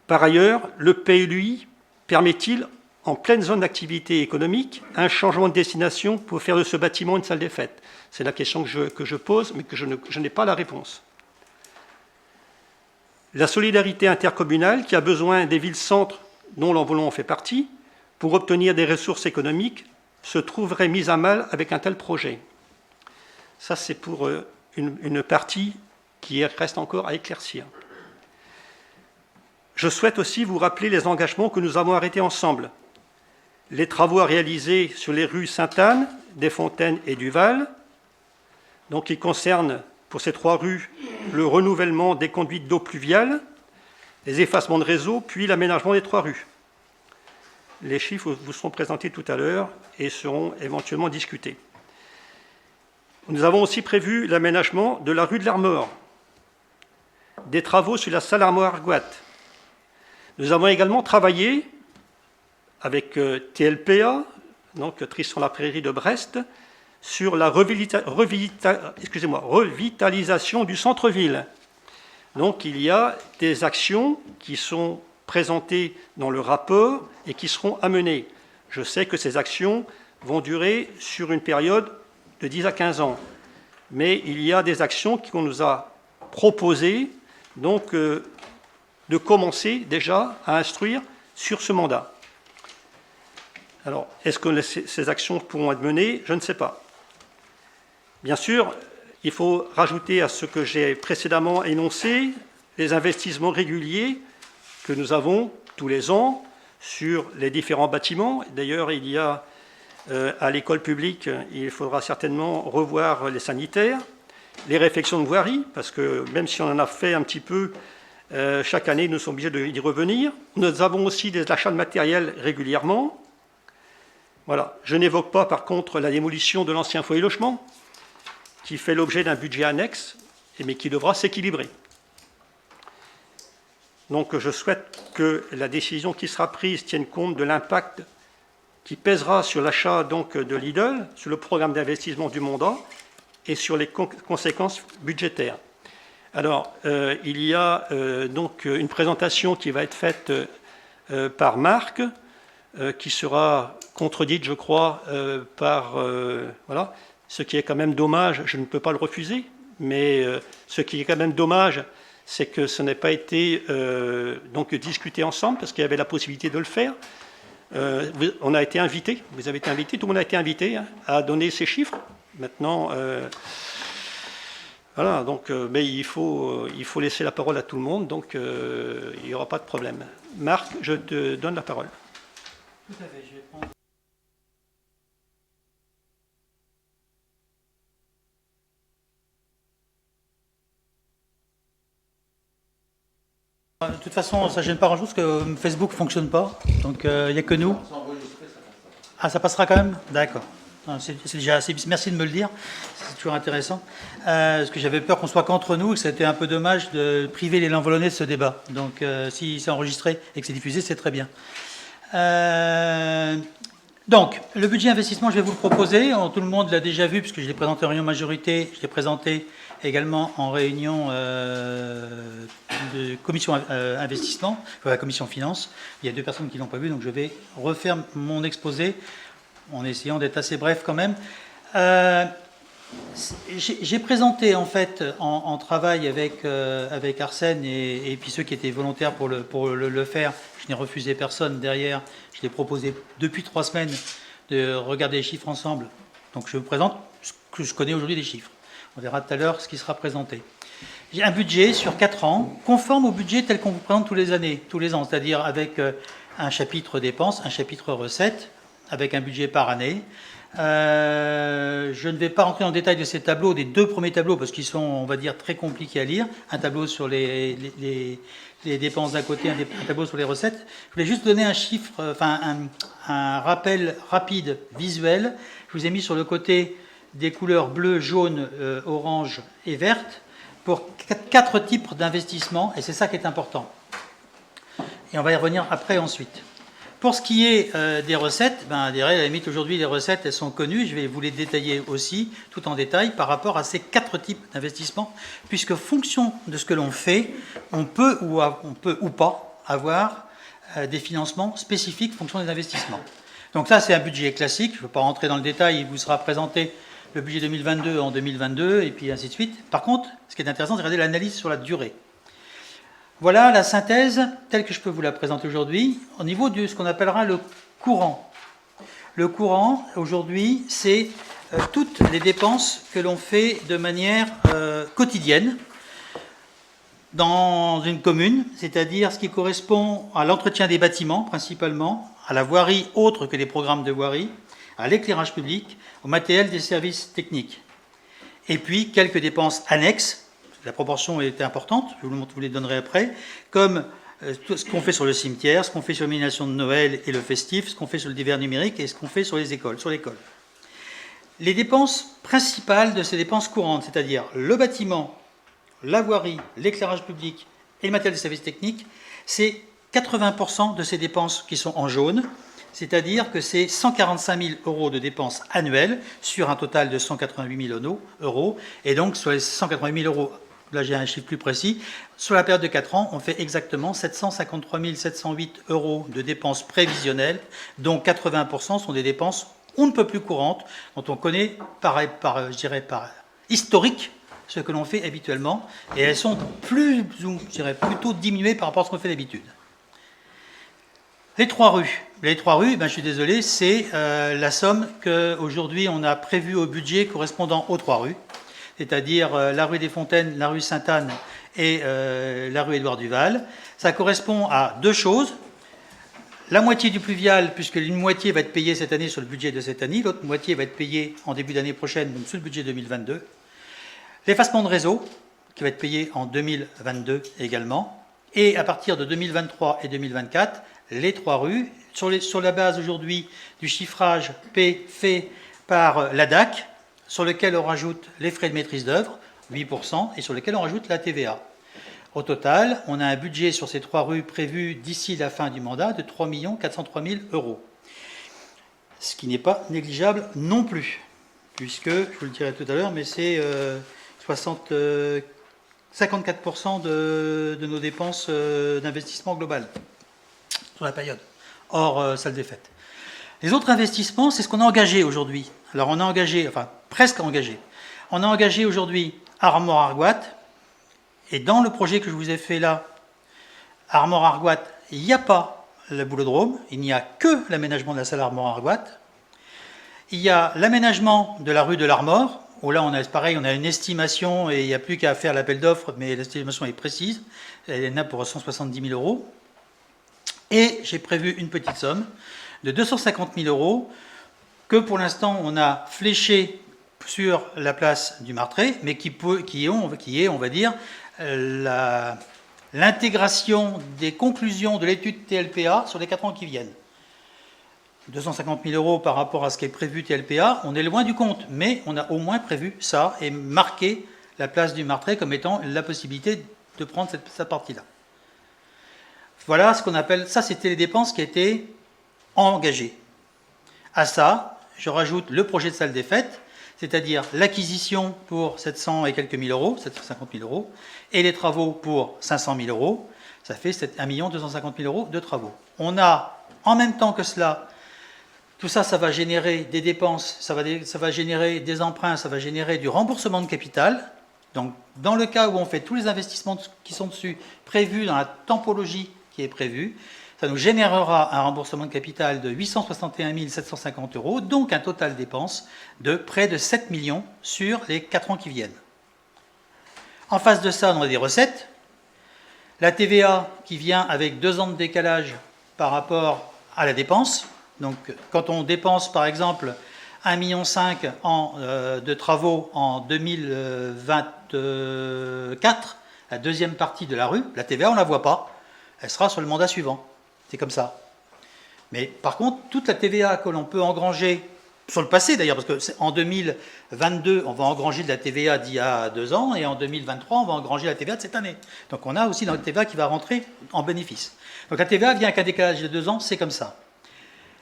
Par ailleurs, le PLUI permet-il, en pleine zone d'activité économique, un changement de destination pour faire de ce bâtiment une salle des fêtes? C'est la question que je pose, mais que je n'ai pas la réponse. La solidarité intercommunale, qui a besoin des villes-centres dont l'Envolon en fait partie, pour obtenir des ressources économiques, se trouverait mise à mal avec un tel projet. Ça, c'est pour une partie qui reste encore à éclaircir. Je souhaite aussi vous rappeler les engagements que nous avons arrêtés ensemble. Les travaux à réaliser sur les rues Sainte-Anne, des Fontaines et du Val, donc qui concernent pour ces 3 rues le renouvellement des conduites d'eau pluviale, les effacements de réseau, puis l'aménagement des 3 rues. Les chiffres vous seront présentés tout à l'heure et seront éventuellement discutés. Nous avons aussi prévu l'aménagement de la rue de l'Armor, des travaux sur la salle armoire Argoat. Nous avons également travaillé avec TLPA, donc Tristan-la-Prairie de Brest, sur la revitalisation du centre-ville. Donc il y a des actions qui sont présentées dans le rapport et qui seront amenées. Je sais que ces actions vont durer sur une période de 10 à 15 ans. Mais il y a des actions qu'on nous a proposées, donc de commencer déjà à instruire sur ce mandat. Alors, est-ce que ces actions pourront être menées? Je ne sais pas. Bien sûr, il faut rajouter à ce que j'ai précédemment énoncé les investissements réguliers que nous avons tous les ans sur les différents bâtiments. D'ailleurs, il y a à l'école publique, il faudra certainement revoir les sanitaires, les réfections de voirie, parce que même si on en a fait un petit peu, chaque année, nous sommes obligés d'y revenir. Nous avons aussi des achats de matériel régulièrement. Voilà. Je n'évoque pas, par contre, la démolition de l'ancien foyer logement, qui fait l'objet d'un budget annexe, mais qui devra s'équilibrer. Donc, je souhaite que la décision qui sera prise tienne compte de l'impact qui pèsera sur l'achat de Lidl, sur le programme d'investissement du mandat et sur les conséquences budgétaires. Alors, il y a donc une présentation qui va être faite par Marc, qui sera contredite, je crois, par... voilà. Ce qui est quand même dommage, je ne peux pas le refuser, mais ce qui est quand même dommage, c'est que ce n'ait pas été donc discuté ensemble, parce qu'il y avait la possibilité de le faire. On a été invités, vous avez été invités, tout le monde a été invité à donner ces chiffres. Maintenant, voilà, donc, mais il faut laisser la parole à tout le monde, donc il n'y aura pas de problème. Marc, je te donne la parole. Tout à fait, je vais prendre... De toute façon, ça ne gêne pas grand-chose parce que Facebook ne fonctionne pas, donc il n'y a que nous. Ah, ça passera quand même? D'accord. C'est déjà assez. Merci de me le dire, c'est toujours intéressant. Parce que j'avais peur qu'on soit qu'entre nous, et que c'était un peu dommage de priver les Lanvolonnais de ce débat. Donc si c'est enregistré et que c'est diffusé, c'est très bien. Donc, le budget investissement, je vais vous le proposer. Tout le monde l'a déjà vu, puisque je l'ai présenté en réunion majorité, je l'ai présenté également en réunion de commission investissement, la commission finance. Il y a 2 personnes qui ne l'ont pas vu, donc je vais refaire mon exposé en essayant d'être assez bref quand même. J'ai présenté en fait en travail avec Arsène et puis ceux qui étaient volontaires pour le faire. Je n'ai refusé personne derrière. Je l'ai proposé depuis 3 semaines de regarder les chiffres ensemble. Donc je vous présente ce que je connais aujourd'hui des chiffres. On verra tout à l'heure ce qui sera présenté. J'ai un budget sur 4 ans, conforme au budget tel qu'on vous présente tous les ans, c'est-à-dire avec un chapitre dépenses, un chapitre recettes, avec un budget par année. Je ne vais pas rentrer en détail de ces tableaux, des 2 premiers tableaux, parce qu'ils sont, on va dire, très compliqués à lire. Un tableau sur les dépenses d'un côté, un tableau sur les recettes. Je voulais juste donner un chiffre, enfin un rappel rapide, visuel. Je vous ai mis sur le côté des couleurs bleu, jaune, orange et verte pour 4 types d'investissements, et c'est ça qui est important. Et on va y revenir après ensuite. Pour ce qui est des recettes, à la limite aujourd'hui les recettes elles sont connues, je vais vous les détailler aussi tout en détail par rapport à ces 4 types d'investissements, puisque fonction de ce que l'on fait, on peut ou pas avoir des financements spécifiques en fonction des investissements. Donc ça c'est un budget classique, je ne veux pas rentrer dans le détail, il vous sera présenté le budget 2022 en 2022 et puis ainsi de suite. Par contre, ce qui est intéressant, c'est de regarder l'analyse sur la durée. Voilà la synthèse telle que je peux vous la présenter aujourd'hui au niveau de ce qu'on appellera le courant. Le courant, aujourd'hui, c'est toutes les dépenses que l'on fait de manière quotidienne dans une commune, c'est-à-dire ce qui correspond à l'entretien des bâtiments principalement, à la voirie autre que les programmes de voirie, à l'éclairage public, au matériel des services techniques. Et puis quelques dépenses annexes, la proportion est importante, je vous les donnerai après, comme ce qu'on fait sur le cimetière, ce qu'on fait sur l'illumination de Noël et le festif, ce qu'on fait sur le divers numérique et ce qu'on fait sur les écoles, sur l'école. Les dépenses principales de ces dépenses courantes, c'est-à-dire le bâtiment, la voirie, l'éclairage public et le matériel des services techniques, c'est 80% de ces dépenses qui sont en jaune, c'est-à-dire que c'est 145 000 euros de dépenses annuelles sur un total de 188 000 euros. Et donc, sur les 188 000 euros, là j'ai un chiffre plus précis, sur la période de 4 ans, on fait exactement 753 708 euros de dépenses prévisionnelles, dont 80% sont des dépenses on ne peut plus courantes, dont on connaît par historique ce que l'on fait habituellement, et elles sont plutôt diminuées par rapport à ce qu'on fait d'habitude. Les 3 rues. Les 3 rues, je suis désolé, c'est la somme qu'aujourd'hui on a prévue au budget correspondant aux 3 rues, c'est-à-dire la rue des Fontaines, la rue Sainte-Anne et la rue Édouard Duval. Ça correspond à 2 choses. La moitié du pluvial, puisque une moitié va être payée cette année sur le budget de cette année, l'autre moitié va être payée en début d'année prochaine, donc sur le budget 2022. L'effacement de réseau, qui va être payé en 2022 également. Et à partir de 2023 et 2024, les 3 rues, sur la base aujourd'hui du chiffrage P fait par la DAC, sur lequel on rajoute les frais de maîtrise d'œuvre, 8%, et sur lequel on rajoute la TVA. Au total, on a un budget sur ces 3 rues prévu d'ici la fin du mandat de 3 403 000 euros. Ce qui n'est pas négligeable non plus, puisque, je vous le dirai tout à l'heure, mais c'est 54% de nos dépenses d'investissement global sur la période, hors salle des fêtes. Les autres investissements, c'est ce qu'on a engagé aujourd'hui. Alors on a engagé, enfin presque engagé. On a engagé aujourd'hui Armor-Argoat, et dans le projet que je vous ai fait là, Armor-Argoat, il n'y a pas le boulodrome, il n'y a que l'aménagement de la salle Armor-Argoat. Il y a l'aménagement de la rue de l'Armor, où là on a pareil, on a une estimation et il n'y a plus qu'à faire l'appel d'offres, mais l'estimation est précise, elle est là pour 170 000 euros. Et j'ai prévu une petite somme de 250 000 euros que pour l'instant on a fléché sur la place du Martré, mais qui est, on va dire, l'intégration des conclusions de l'étude TLPA sur les 4 ans qui viennent. 250 000 euros par rapport à ce qui est prévu TLPA, on est loin du compte, mais on a au moins prévu ça et marqué la place du Martret comme étant la possibilité de prendre cette partie-là. Voilà ce qu'on appelle, ça c'était les dépenses qui étaient engagées. À ça, je rajoute le projet de salle des fêtes, c'est-à-dire l'acquisition pour 700 et quelques mille euros, 750 000 euros, et les travaux pour 500 000 euros, ça fait 1 250 000 euros de travaux. On a, en même temps que cela, tout ça, ça va générer des dépenses, ça va générer des emprunts, ça va générer du remboursement de capital. Donc, dans le cas où on fait tous les investissements qui sont dessus, prévus dans la tampologie qui est prévue, ça nous générera un remboursement de capital de 861 750 euros, donc un total dépense de près de 7 millions sur les 4 ans qui viennent. En face de ça, on a des recettes. La TVA qui vient avec 2 ans de décalage par rapport à la dépense. Donc, quand on dépense, par exemple, 1,5 million de travaux en 2024, la deuxième partie de la rue, la TVA, on ne la voit pas. Elle sera sur le mandat suivant. C'est comme ça. Mais par contre, toute la TVA que l'on peut engranger, sur le passé d'ailleurs, parce qu'en 2022, on va engranger de la TVA d'il y a 2 ans, et en 2023, on va engranger la TVA de cette année. Donc on a aussi dans la TVA qui va rentrer en bénéfice. Donc la TVA vient avec un décalage de 2 ans, c'est comme ça.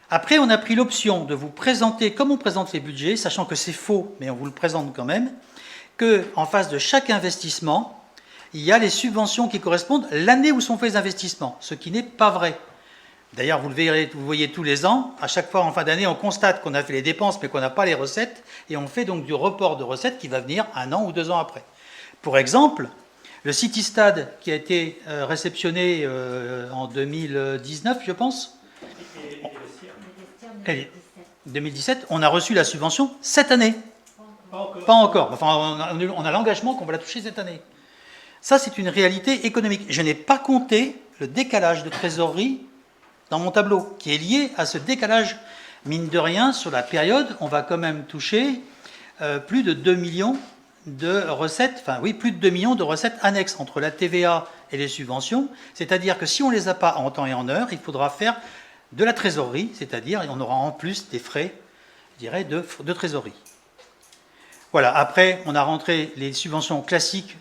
Après, on a pris l'option de vous présenter, comme on présente les budgets, sachant que c'est faux, mais on vous le présente quand même, qu'en face de chaque investissement, il y a les subventions qui correspondent l'année où sont faits les investissements, ce qui n'est pas vrai. D'ailleurs, vous le verrez, vous voyez tous les ans, à chaque fois en fin d'année, on constate qu'on a fait les dépenses mais qu'on n'a pas les recettes, et on fait donc du report de recettes qui va venir 1 an ou 2 ans après. Pour exemple, le City Stade qui a été réceptionné en 2019, je pense, 2017, on a reçu la subvention cette année. Pas encore. Enfin, on a l'engagement qu'on va la toucher cette année. Ça, c'est une réalité économique. Je n'ai pas compté le décalage de trésorerie dans mon tableau, qui est lié à ce décalage. Mine de rien, sur la période, on va quand même toucher plus de 2 millions de recettes, enfin oui, plus de 2 millions de recettes annexes entre la TVA et les subventions. C'est-à-dire que si on ne les a pas en temps et en heure, il faudra faire de la trésorerie, c'est-à-dire on aura en plus des frais, je dirais, de trésorerie. Voilà, après, on a rentré les subventions classiques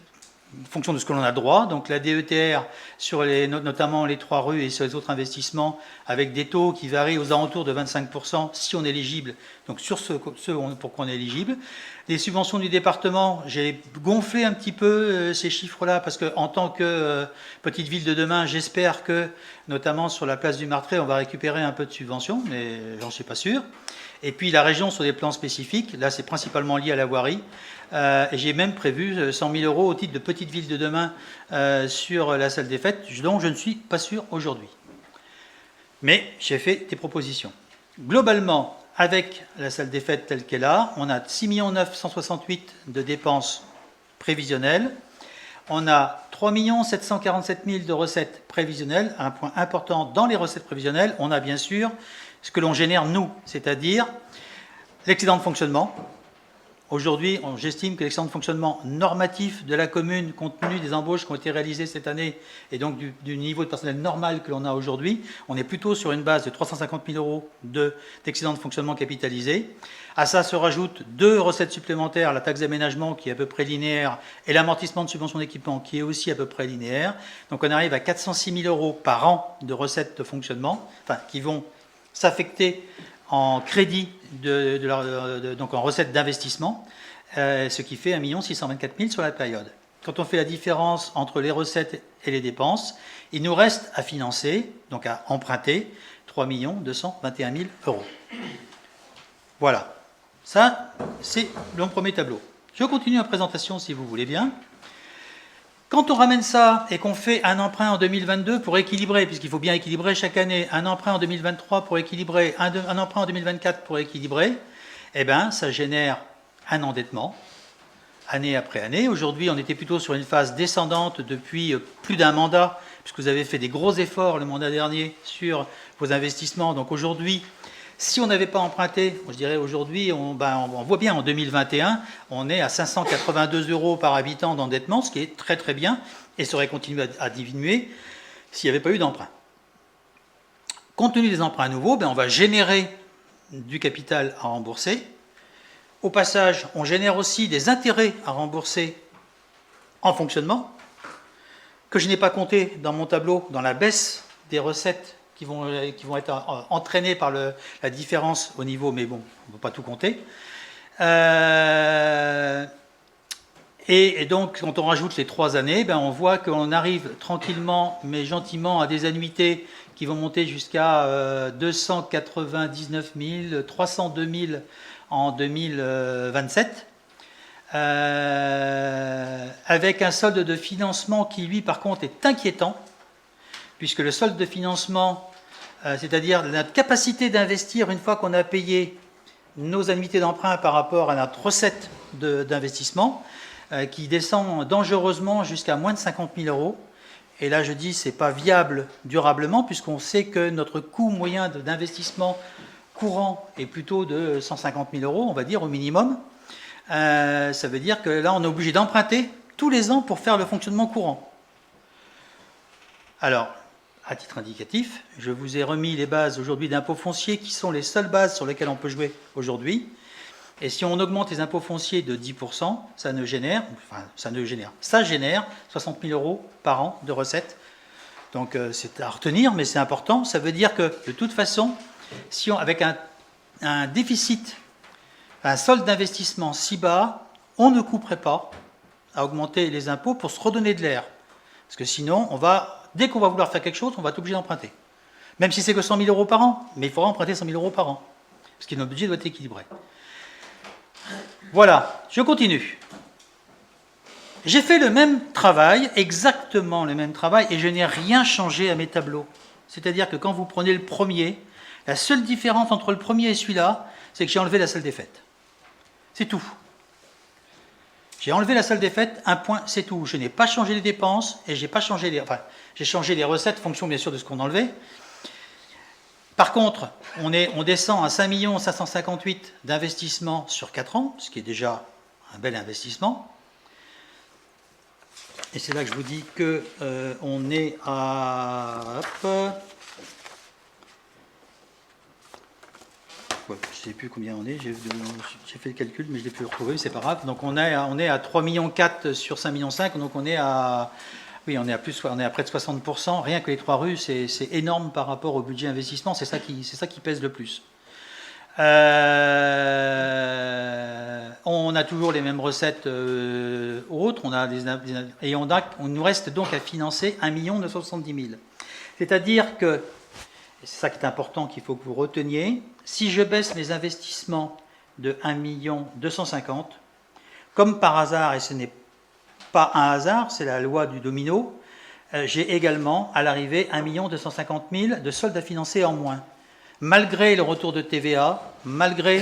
en fonction de ce que l'on a droit, donc la DETR sur notamment les 3 rues et sur les autres investissements, avec des taux qui varient aux alentours de 25% si on est éligible, donc sur ceux pour qu'on est éligible. Les subventions du département, j'ai gonflé un petit peu ces chiffres-là, parce qu'en tant que petite ville de demain, j'espère que, notamment sur la place du Martret, on va récupérer un peu de subventions, mais j'en suis pas sûr. Et puis la région sur des plans spécifiques, là c'est principalement lié à la voirie. Et j'ai même prévu 100 000 euros au titre de petite ville de demain sur la salle des fêtes, dont je ne suis pas sûr aujourd'hui. Mais j'ai fait des propositions. Globalement, avec la salle des fêtes telle qu'elle est, on a 6 968 000 de dépenses prévisionnelles. On a 3 747 000 de recettes prévisionnelles. Un point important dans les recettes prévisionnelles, on a bien sûr ce que l'on génère nous, c'est-à-dire l'excédent de fonctionnement. Aujourd'hui, j'estime que l'excédent de fonctionnement normatif de la commune, compte tenu des embauches qui ont été réalisées cette année et donc du niveau de personnel normal que l'on a aujourd'hui, on est plutôt sur une base de 350 000 euros d'excédent de fonctionnement capitalisé. À ça se rajoutent 2 recettes supplémentaires, la taxe d'aménagement qui est à peu près linéaire et l'amortissement de subvention d'équipement qui est aussi à peu près linéaire. Donc on arrive à 406 000 euros par an de recettes de fonctionnement, enfin qui vont s'affecter en crédit, donc en recettes d'investissement, ce qui fait 1 624 000 sur la période. Quand on fait la différence entre les recettes et les dépenses, il nous reste à financer, donc à emprunter, 3 221 000 euros. Voilà. Ça, c'est le premier tableau. Je continue la présentation si vous voulez bien. Quand on ramène ça et qu'on fait un emprunt en 2022 pour équilibrer, puisqu'il faut bien équilibrer chaque année, un emprunt en 2023 pour équilibrer, un emprunt en 2024 pour équilibrer, eh bien, ça génère un endettement, année après année. Aujourd'hui, on était plutôt sur une phase descendante depuis plus d'un mandat, puisque vous avez fait des gros efforts le mandat dernier sur vos investissements. Donc aujourd'hui, si on n'avait pas emprunté, je dirais aujourd'hui, on voit bien en 2021, on est à 582 euros par habitant d'endettement, ce qui est très très bien, et ça aurait continué à diminuer s'il n'y avait pas eu d'emprunt. compte tenu des emprunts nouveaux, on va générer du capital à rembourser. Au passage, on génère aussi des intérêts à rembourser en fonctionnement, que je n'ai pas compté dans mon tableau, dans la baisse des recettes qui vont être entraînées par la différence au niveau, mais bon, on ne peut pas tout compter. Et donc, quand on rajoute les 3 années, on voit qu'on arrive tranquillement, mais gentiment, à des annuités qui vont monter jusqu'à 299 000, 302 000 en 2027, avec un solde de financement qui, lui, par contre, est inquiétant, puisque le solde de financement, c'est-à-dire notre capacité d'investir une fois qu'on a payé nos annuités d'emprunt par rapport à notre recette d'investissement, qui descend dangereusement jusqu'à moins de 50 000 euros. Et là, je dis, c'est pas viable durablement, puisqu'on sait que notre coût moyen d'investissement courant est plutôt de 150 000 euros, on va dire, au minimum. Ça veut dire que là, on est obligé d'emprunter tous les ans pour faire le fonctionnement courant. Alors, à titre indicatif, je vous ai remis les bases aujourd'hui d'impôts fonciers, qui sont les seules bases sur lesquelles on peut jouer aujourd'hui. Et si on augmente les impôts fonciers de 10%, ça génère 60 000 euros par an de recettes. Donc c'est à retenir, mais c'est important. Ça veut dire que de toute façon, si avec un déficit, un solde d'investissement si bas, on ne couperait pas à augmenter les impôts pour se redonner de l'air. Parce que sinon, dès qu'on va vouloir faire quelque chose, on va être obligé d'emprunter. Même si c'est que 100 000 euros par an, mais il faudra emprunter 100 000 euros par an. Parce que notre budget doit être équilibré. Voilà, je continue. J'ai fait le même travail, exactement le même travail, et je n'ai rien changé à mes tableaux. C'est-à-dire que quand vous prenez le premier, la seule différence entre le premier et celui-là, c'est que j'ai enlevé la salle des fêtes. C'est tout. J'ai enlevé la salle des fêtes, un point, c'est tout. Je n'ai pas changé les dépenses, et j'ai changé les recettes, fonction bien sûr de ce qu'on enlevait. Par contre, on descend à 5 558 000 d'investissement sur 4 ans, ce qui est déjà un bel investissement. Et c'est là que je vous dis qu'on est à... je ne sais plus combien on est, j'ai fait le calcul, mais je ne l'ai plus retrouvé, c'est pas grave. Donc on est à 3,4 millions sur 5,5 millions, donc on est à... Oui, on est à près de 60%. Rien que les 3 rues, c'est énorme par rapport au budget investissement. C'est ça qui pèse le plus. On a toujours les mêmes recettes autres. On nous reste donc à financer 1 970 000. C'est-à-dire que, et c'est ça qui est important qu'il faut que vous reteniez, si je baisse mes investissements de 1 250 000, comme par hasard, et ce n'est pas un hasard, c'est la loi du domino, j'ai également à l'arrivée 1 250 000 de soldes à financer en moins. Malgré le retour de TVA, malgré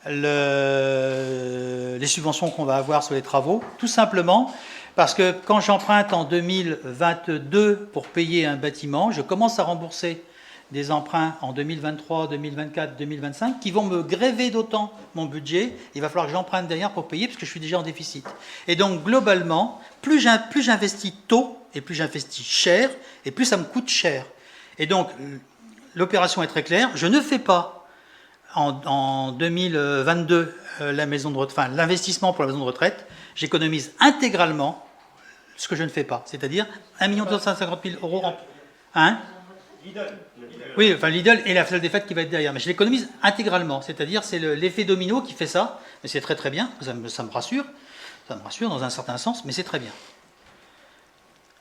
les subventions qu'on va avoir sur les travaux, tout simplement parce que quand j'emprunte en 2022 pour payer un bâtiment, je commence à rembourser des emprunts en 2023, 2024, 2025 qui vont me gréver d'autant mon budget. Il va falloir que j'emprunte derrière pour payer parce que je suis déjà en déficit. Et donc globalement, plus j'investis tôt et plus j'investis cher et plus ça me coûte cher. Et donc l'opération est très claire. Je ne fais pas en 2022 l'investissement pour la maison de retraite. J'économise intégralement ce que je ne fais pas, c'est-à-dire 1 250 000 euros en... Hein ? Oui, enfin Lidl et la salle des fêtes qui va être derrière, mais je l'économise intégralement, c'est-à-dire c'est l'effet domino qui fait ça, mais c'est très très bien, ça me rassure dans un certain sens, mais c'est très bien.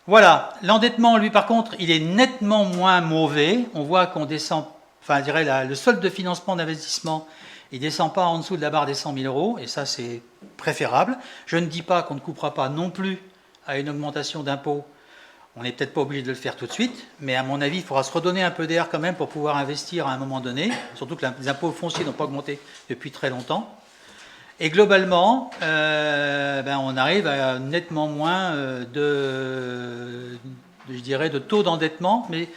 Voilà, l'endettement lui par contre, il est nettement moins mauvais, on voit qu'on descend, enfin je dirais le solde de financement d'investissement, il ne descend pas en dessous de la barre des 100 000 euros, et ça c'est préférable. Je ne dis pas qu'on ne coupera pas non plus à une augmentation d'impôts. On n'est peut-être pas obligé de le faire tout de suite, mais à mon avis, il faudra se redonner un peu d'air quand même pour pouvoir investir à un moment donné, surtout que les impôts fonciers n'ont pas augmenté depuis très longtemps. Et globalement, on arrive à nettement moins de taux d'endettement, mais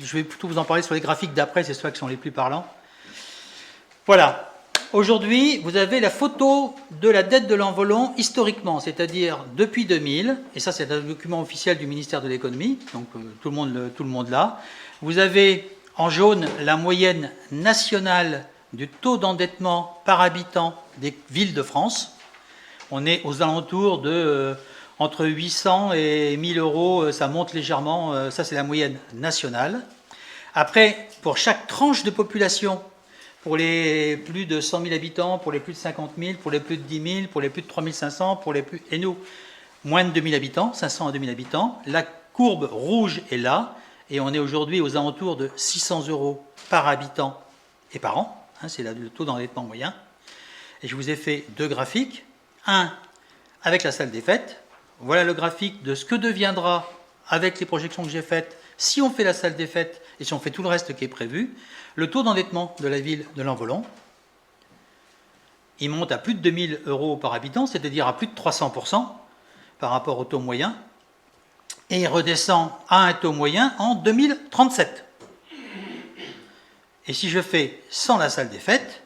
je vais plutôt vous en parler sur les graphiques d'après, c'est ceux qui sont les plus parlants. Voilà. Aujourd'hui, vous avez la photo de la dette de l'Envolon historiquement, c'est-à-dire depuis 2000, et ça c'est un document officiel du ministère de l'économie, donc tout le monde l'a. Vous avez En jaune, la moyenne nationale du taux d'endettement par habitant des villes de France. On est aux alentours de entre 800 et 1000 euros, ça monte légèrement, ça c'est la moyenne nationale. Après, pour chaque tranche de population, pour les plus de 100 000 habitants, pour les plus de 50 000, pour les plus de 10 000, pour les plus de 3 500, pour les plus... Et nous, moins de 2 000 habitants, 500 à 2 000 habitants, la courbe rouge est là, et on est aujourd'hui aux alentours de 600 euros par habitant et par an, hein, c'est le taux d'endettement moyen. Et je vous ai fait deux graphiques, un avec la salle des fêtes, voilà le graphique de ce que deviendra avec les projections que j'ai faites, si on fait la salle des fêtes et si on fait tout le reste qui est prévu, le taux d'endettement de la ville de Lanvolon, il monte à plus de 2000 euros par habitant, c'est-à-dire à plus de 300% par rapport au taux moyen, et il redescend à un taux moyen en 2037. Et si je fais sans la salle des fêtes,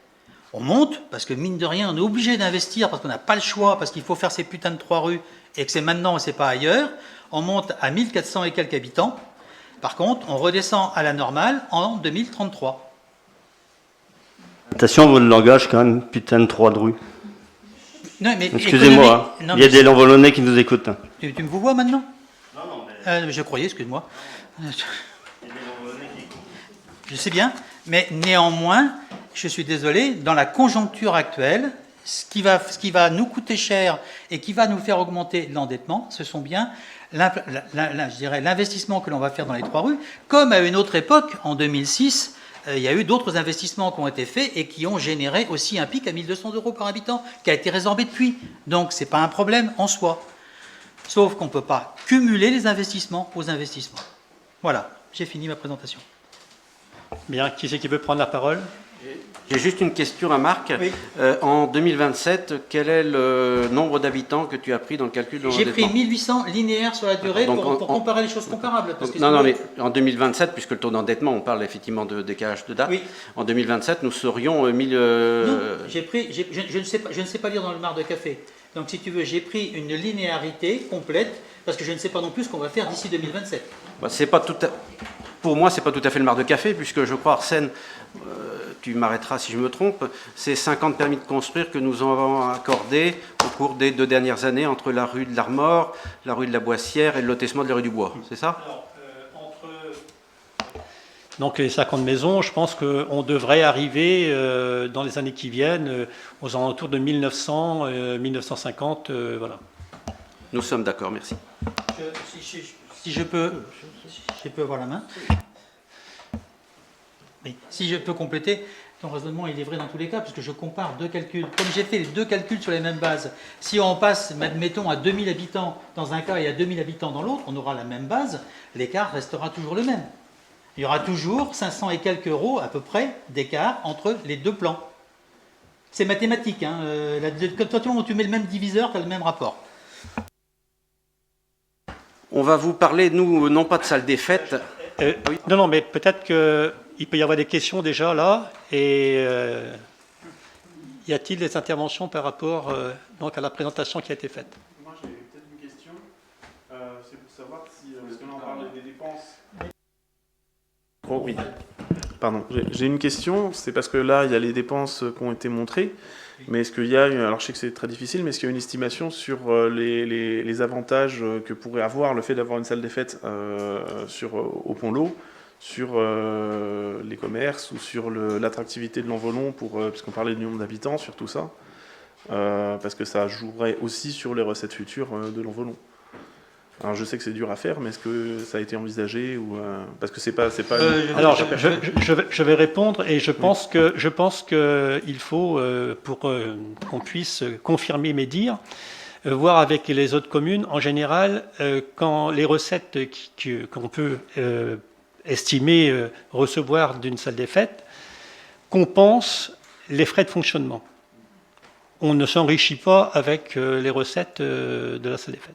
on monte, parce que mine de rien, on est obligé d'investir, parce qu'on n'a pas le choix, parce qu'il faut faire ces putains de 3 rues, et que c'est maintenant et c'est pas ailleurs, on monte à 1400 et quelques habitants. Par contre, on redescend à la normale en 2033. Attention, votre langage, quand même, putain de 3 de rue. Non, mais excusez-moi, il y a des Lanvolonnais qui nous écoutent. Tu me vois maintenant? Non, mais... je croyais, excuse-moi. Je sais bien, mais néanmoins, je suis désolé, dans la conjoncture actuelle, ce qui va nous coûter cher et qui va nous faire augmenter l'endettement, ce sont bien je dirais, l'investissement que l'on va faire dans les 3 rues, comme à une autre époque, en 2006, il y a eu d'autres investissements qui ont été faits et qui ont généré aussi un pic à 1200 euros par habitant, qui a été résorbé depuis. Donc, ce n'est pas un problème en soi. Sauf qu'on ne peut pas cumuler les investissements aux investissements. Voilà, j'ai fini ma présentation. Bien, qui c'est qui veut prendre la parole? J'ai juste une question à Marc. Oui. En 2027, quel est le nombre d'habitants que tu as pris dans le calcul de l'endettement? J'ai pris 1800 linéaires sur la durée pour comparer les choses comparables. Parce que non, mais en 2027, puisque le taux d'endettement, on parle effectivement de décalage de date, oui. En 2027, nous serions... Non, je ne sais pas lire dans le marc de café. Donc si tu veux, j'ai pris une linéarité complète, parce que je ne sais pas non plus ce qu'on va faire d'ici 2027. C'est pas tout à... Pour moi, c'est pas tout à fait le marc de café, puisque je crois, Arsène, tu m'arrêteras si je me trompe, c'est 50 permis de construire que nous avons accordés au cours des 2 dernières années entre la rue de l'Armor, la rue de la Boissière et le lotissement de la rue du Bois, c'est ça? Alors, donc les 50 maisons, je pense qu'on devrait arriver dans les années qui viennent aux alentours de 1900, 1950, voilà. Nous sommes d'accord, merci. Si je peux avoir la main. Oui. Si je peux compléter, ton raisonnement il est vrai dans tous les cas, puisque je compare 2 calculs. Comme j'ai fait les 2 calculs sur les mêmes bases, si on passe, admettons, à 2000 habitants dans un cas et à 2000 habitants dans l'autre, on aura la même base, l'écart restera toujours le même. Il y aura toujours 500 et quelques euros à peu près d'écart entre les 2 plans. C'est mathématique, hein. Quand tu mets le même diviseur, tu as le même rapport. On va vous parler, nous, non pas de salle des fêtes. Oui. Non, mais peut-être qu'il peut y avoir des questions déjà là. Et y a-t-il des interventions par rapport donc à la présentation qui a été faite? Moi, j'ai peut-être une question. C'est pour savoir si, parce que là, on parle des dépenses. Oh, oui. Pardon. J'ai une question. C'est parce que là, il y a les dépenses qui ont été montrées. Mais est-ce qu'il y a, alors je sais que c'est très difficile, mais est-ce qu'il y a une estimation sur les avantages que pourrait avoir le fait d'avoir une salle des fêtes au Pont-l'Eau, sur les commerces ou sur l'attractivité de Lanvolon, puisqu'on parlait du nombre d'habitants, sur tout ça, parce que ça jouerait aussi sur les recettes futures de Lanvolon. Alors je sais que c'est dur à faire, mais est-ce que ça a été envisagé ou parce que c'est pas. Alors je vais répondre et je pense qu'il faut pour qu'on puisse confirmer mes dires, voir avec les autres communes en général quand les recettes qu'on peut estimer recevoir d'une salle des fêtes compensent les frais de fonctionnement. On ne s'enrichit pas avec les recettes de la salle des fêtes.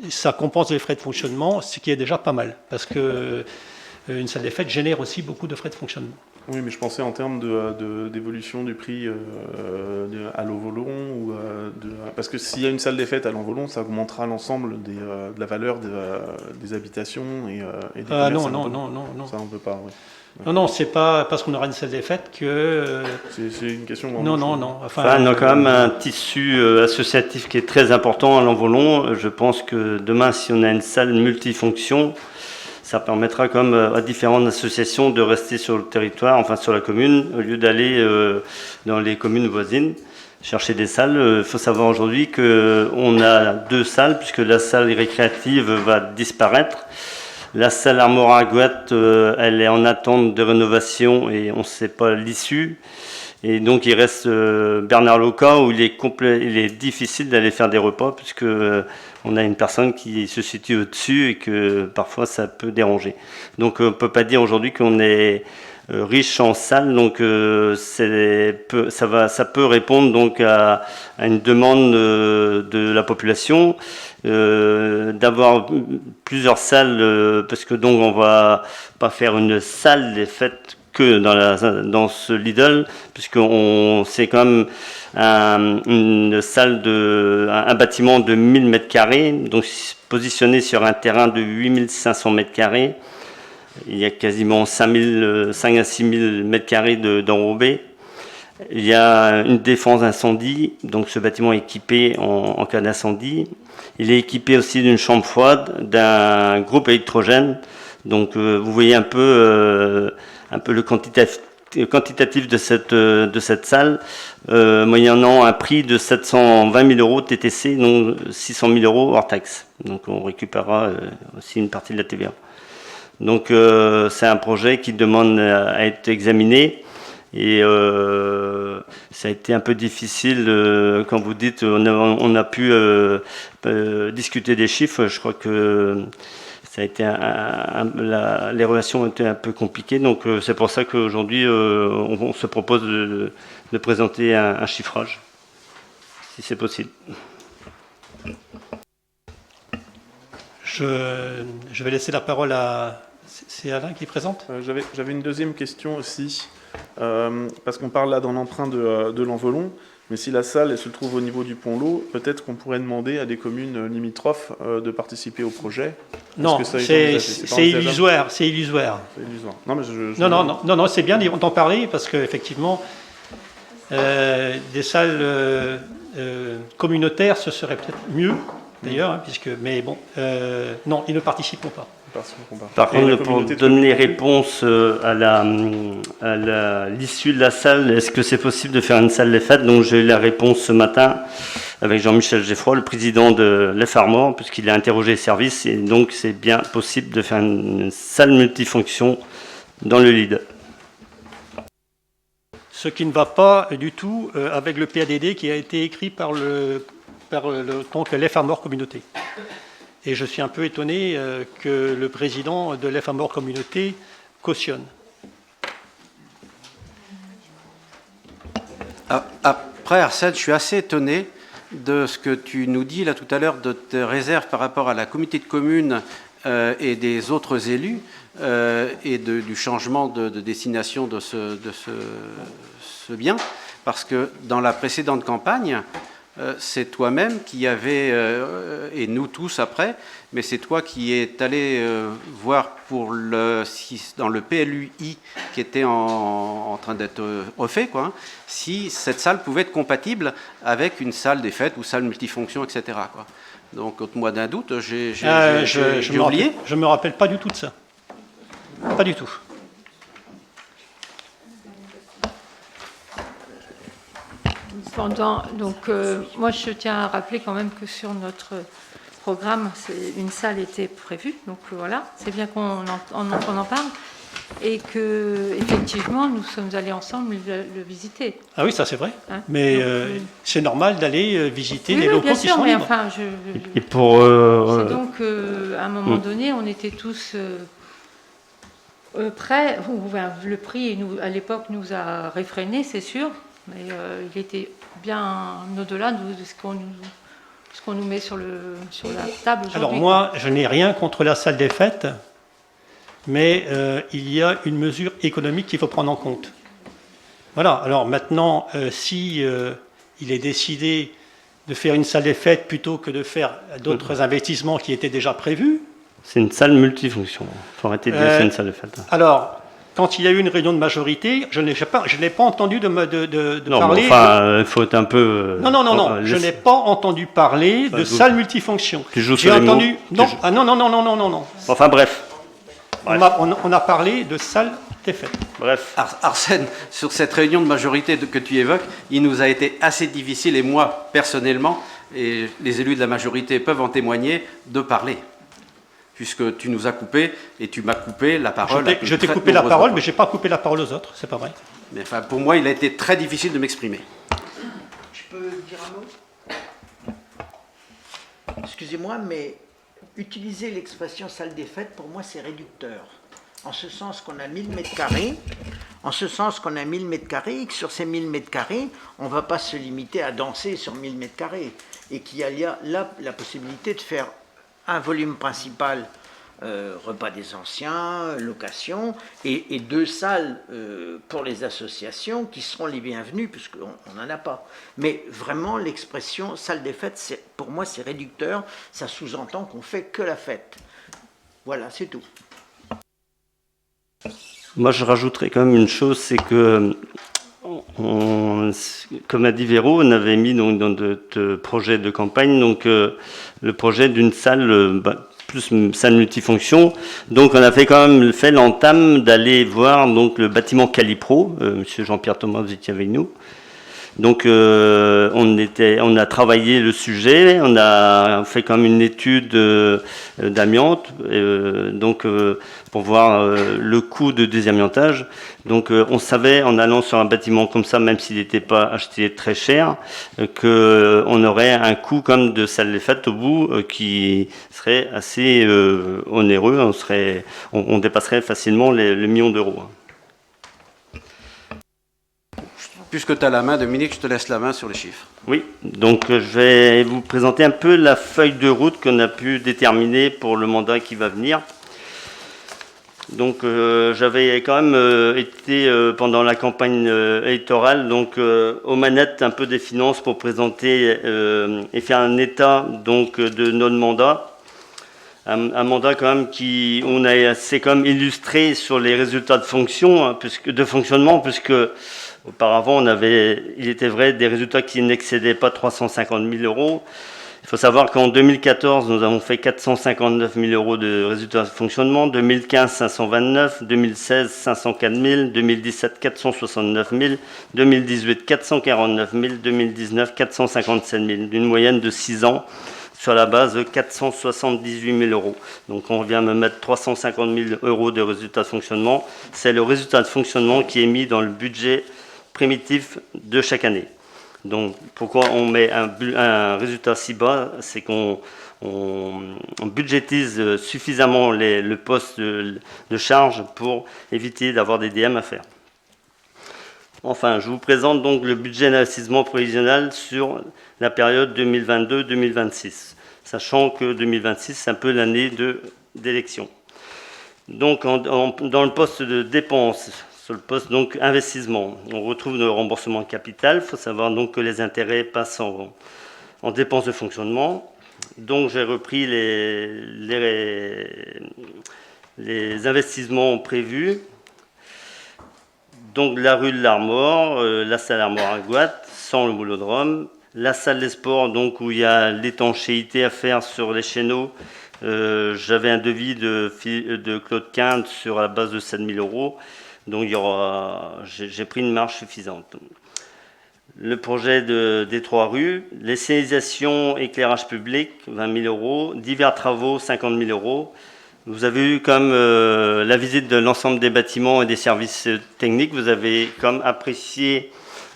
Ça compense les frais de fonctionnement, ce qui est déjà pas mal, parce que une salle des fêtes génère aussi beaucoup de frais de fonctionnement. Oui, mais je pensais en termes d'évolution du prix à Lanvolon, parce que s'il y a une salle des fêtes à Lanvolon, ça augmentera l'ensemble de la valeur des habitations et des commerces. Non. Ça, on ne peut pas, oui. Non, c'est pas parce qu'on aura une salle des fêtes que... C'est une question... Non. Enfin, on a quand même un tissu associatif qui est très important à l'Envolon. Je pense que demain, si on a une salle multifonction, ça permettra quand même à différentes associations de rester sur le territoire, enfin sur la commune, au lieu d'aller dans les communes voisines chercher des salles. Il faut savoir aujourd'hui qu'on a 2 salles, puisque la salle récréative va disparaître. La salle Armora à Gouette, elle est en attente de rénovation et on ne sait pas l'issue. Et donc il reste Bernard Loca où il est difficile d'aller faire des repas puisque on a une personne qui se situe au-dessus et que parfois ça peut déranger. Donc on ne peut pas dire aujourd'hui qu'on est riche en salles, donc ça peut répondre donc à une demande de la population. D'avoir plusieurs salles parce que donc on va pas faire une salle des fêtes que dans ce Lidl puisque c'est quand même un bâtiment de 1000 m², donc positionné sur un terrain de 8500 m². Il y a quasiment 5 à 6 000 m² d'enrobé. Il y a une défense incendie, donc ce bâtiment est équipé en cas d'incendie. Il est équipé aussi d'une chambre froide, d'un groupe électrogène. Donc vous voyez un peu le quantitatif de cette salle, moyennant un prix de 720 000 € TTC, donc 600 000 € hors taxe. Donc on récupérera aussi une partie de la TVA. Donc c'est un projet qui demande à être examiné. Et ça a été un peu difficile quand vous dites on a pu discuter des chiffres. Je crois que ça a été les relations ont été un peu compliquées. Donc c'est pour ça qu'aujourd'hui on se propose de présenter un chiffrage, si c'est possible. Je vais laisser la parole à... C'est Alain qui présente ? J'avais une deuxième question aussi, parce qu'on parle là dans l'emprunt de l'Envolon, mais si la salle elle se trouve au niveau du Pont-L'Eau, peut-être qu'on pourrait demander à des communes limitrophes de participer au projet. Non, c'est illusoire. C'est illusoire. Non, mais non, c'est bien d'en parler parce qu'effectivement, des salles communautaires, ce serait peut-être mieux, d'ailleurs, hein, mais bon, non, ils ne participeront pas. Par contre, pour donner réponse à l'issue de la salle, est-ce que c'est possible de faire une salle des fêtes? Donc j'ai eu la réponse ce matin avec Jean-Michel Geffroy, le président de l'EF Armor, puisqu'il a interrogé les services, et donc c'est bien possible de faire une salle multifonction dans le LID. Ce qui ne va pas du tout avec le PADD qui a été écrit par l'EF Armor Communauté. Et je suis un peu étonné que le président de l'EF Armor Communauté cautionne. Après, Arsène, je suis assez étonné de ce que tu nous dis là tout à l'heure, de tes réserves par rapport à la communauté de communes et des autres élus, et du changement de destination de ce bien. Parce que dans la précédente campagne, c'est toi-même qui avait, et nous tous après, mais c'est toi qui es allé voir dans le PLUI qui était en train d'être refait, quoi, hein, si cette salle pouvait être compatible avec une salle des fêtes ou salle multifonction, etc., quoi. Donc, ôte-moi d'un doute, j'ai oublié. Je ne me rappelle pas du tout de ça. Pas du tout. Donc, moi, je tiens à rappeler quand même que sur notre programme, une salle était prévue. Donc voilà, c'est bien qu'on en parle. Et que effectivement, nous sommes allés ensemble le visiter. Ah oui, ça c'est vrai. Hein, mais c'est normal d'aller visiter les locaux qui sont libres. Enfin, et pour c'est donc à un moment donné, on était tous prêts. Le prix, à l'époque, nous a réfrénés, c'est sûr. Mais il était bien au-delà de ce qu'on nous met sur la table aujourd'hui. Alors moi, je n'ai rien contre la salle des fêtes, mais il y a une mesure économique qu'il faut prendre en compte. Voilà, alors maintenant, si il est décidé de faire une salle des fêtes plutôt que de faire d'autres investissements qui étaient déjà prévus... C'est une salle multifonction, il faut arrêter de dire c'est une salle de fête. Alors, quand il y a eu une réunion de majorité, je n'ai pas entendu de Non, parler... mais enfin, il faut être un peu... Non, je n'ai pas entendu parler de salle multifonction. Tu joues J'ai sur les entendu... mots Non. Enfin, bref. On a parlé de salle des fêtes. Bref. Arsène, sur cette réunion de majorité que tu évoques, il nous a été assez difficile, et moi personnellement, et les élus de la majorité peuvent en témoigner, de parler. Puisque tu nous as coupé et tu m'as coupé la parole. Je t'ai coupé la parole, mais je n'ai pas coupé la parole aux autres, c'est pas vrai. Mais enfin, pour moi, il a été très difficile de m'exprimer. Je peux dire un mot? Excusez-moi, mais utiliser l'expression salle des fêtes, pour moi, c'est réducteur. En ce sens qu'on a 1000 mètres carrés, et que sur ces 1000 mètres carrés, on ne va pas se limiter à danser sur 1000 mètres carrés. Et qu'il y a là la possibilité de faire un volume principal, repas des anciens, location, et 2 salles pour les associations qui seront les bienvenues, puisqu'on n'en a pas. Mais vraiment, l'expression salle des fêtes, pour moi, c'est réducteur. Ça sous-entend qu'on fait que la fête. Voilà, c'est tout. Moi, je rajouterais quand même une chose, c'est que, comme a dit Véro, on avait mis donc, dans notre projet de campagne donc, le projet d'une salle, plus une salle multifonction. Donc, on a fait quand même l'entame d'aller voir donc, le bâtiment Calipro. Monsieur Jean-Pierre Thomas, vous étiez avec nous. Donc, on a travaillé le sujet, on a fait quand même une étude d'amiante, pour voir le coût de désamiantage. Donc, on savait, en allant sur un bâtiment comme ça, même s'il n'était pas acheté très cher, qu'on aurait un coût comme de salle des fêtes au bout qui serait assez onéreux. On dépasserait facilement le million d'euros. Puisque tu as la main, Dominique, je te laisse la main sur les chiffres. Oui, donc je vais vous présenter un peu la feuille de route qu'on a pu déterminer pour le mandat qui va venir. Donc j'avais quand même été pendant la campagne électorale donc aux manettes un peu des finances pour présenter et faire un état donc de notre mandat. Un mandat quand même qui on a assez quand même illustré sur les résultats de fonctionnement puisque auparavant, il était vrai, des résultats qui n'excédaient pas 350 000 euros. Il faut savoir qu'en 2014, nous avons fait 459 000 euros de résultats de fonctionnement, 2015, 529, 2016, 504 000, 2017, 469 000, 2018, 449 000, 2019, 457 000, d'une moyenne de 6 ans sur la base de 478 000 euros. Donc on vient me mettre 350 000 euros de résultats de fonctionnement. C'est le résultat de fonctionnement qui est mis dans le budget primitif de chaque année. Donc pourquoi on met un résultat si bas, c'est qu'on budgétise suffisamment le poste de charge pour éviter d'avoir des DM à faire. Enfin, je vous présente donc le budget d'investissement prévisionnel sur la période 2022-2026, sachant que 2026 c'est un peu l'année d'élection. Donc dans le poste de dépenses, sur le poste donc investissement, on retrouve le remboursement de capital. Il faut savoir donc que les intérêts passent en dépenses de fonctionnement. Donc j'ai repris les investissements prévus. Donc la rue de l'Armor, la salle Armor à Gouat, sans le boulodrome, la salle des sports donc où il y a l'étanchéité à faire sur les chéneaux. J'avais un devis de Claude Quinte sur la base de 7 000 euros. Donc j'ai pris une marge suffisante. Le projet des 3 rues, les signalisations, éclairage public, 20 000 euros, divers travaux, 50 000 euros. Vous avez eu comme la visite de l'ensemble des bâtiments et des services techniques. Vous avez comme apprécié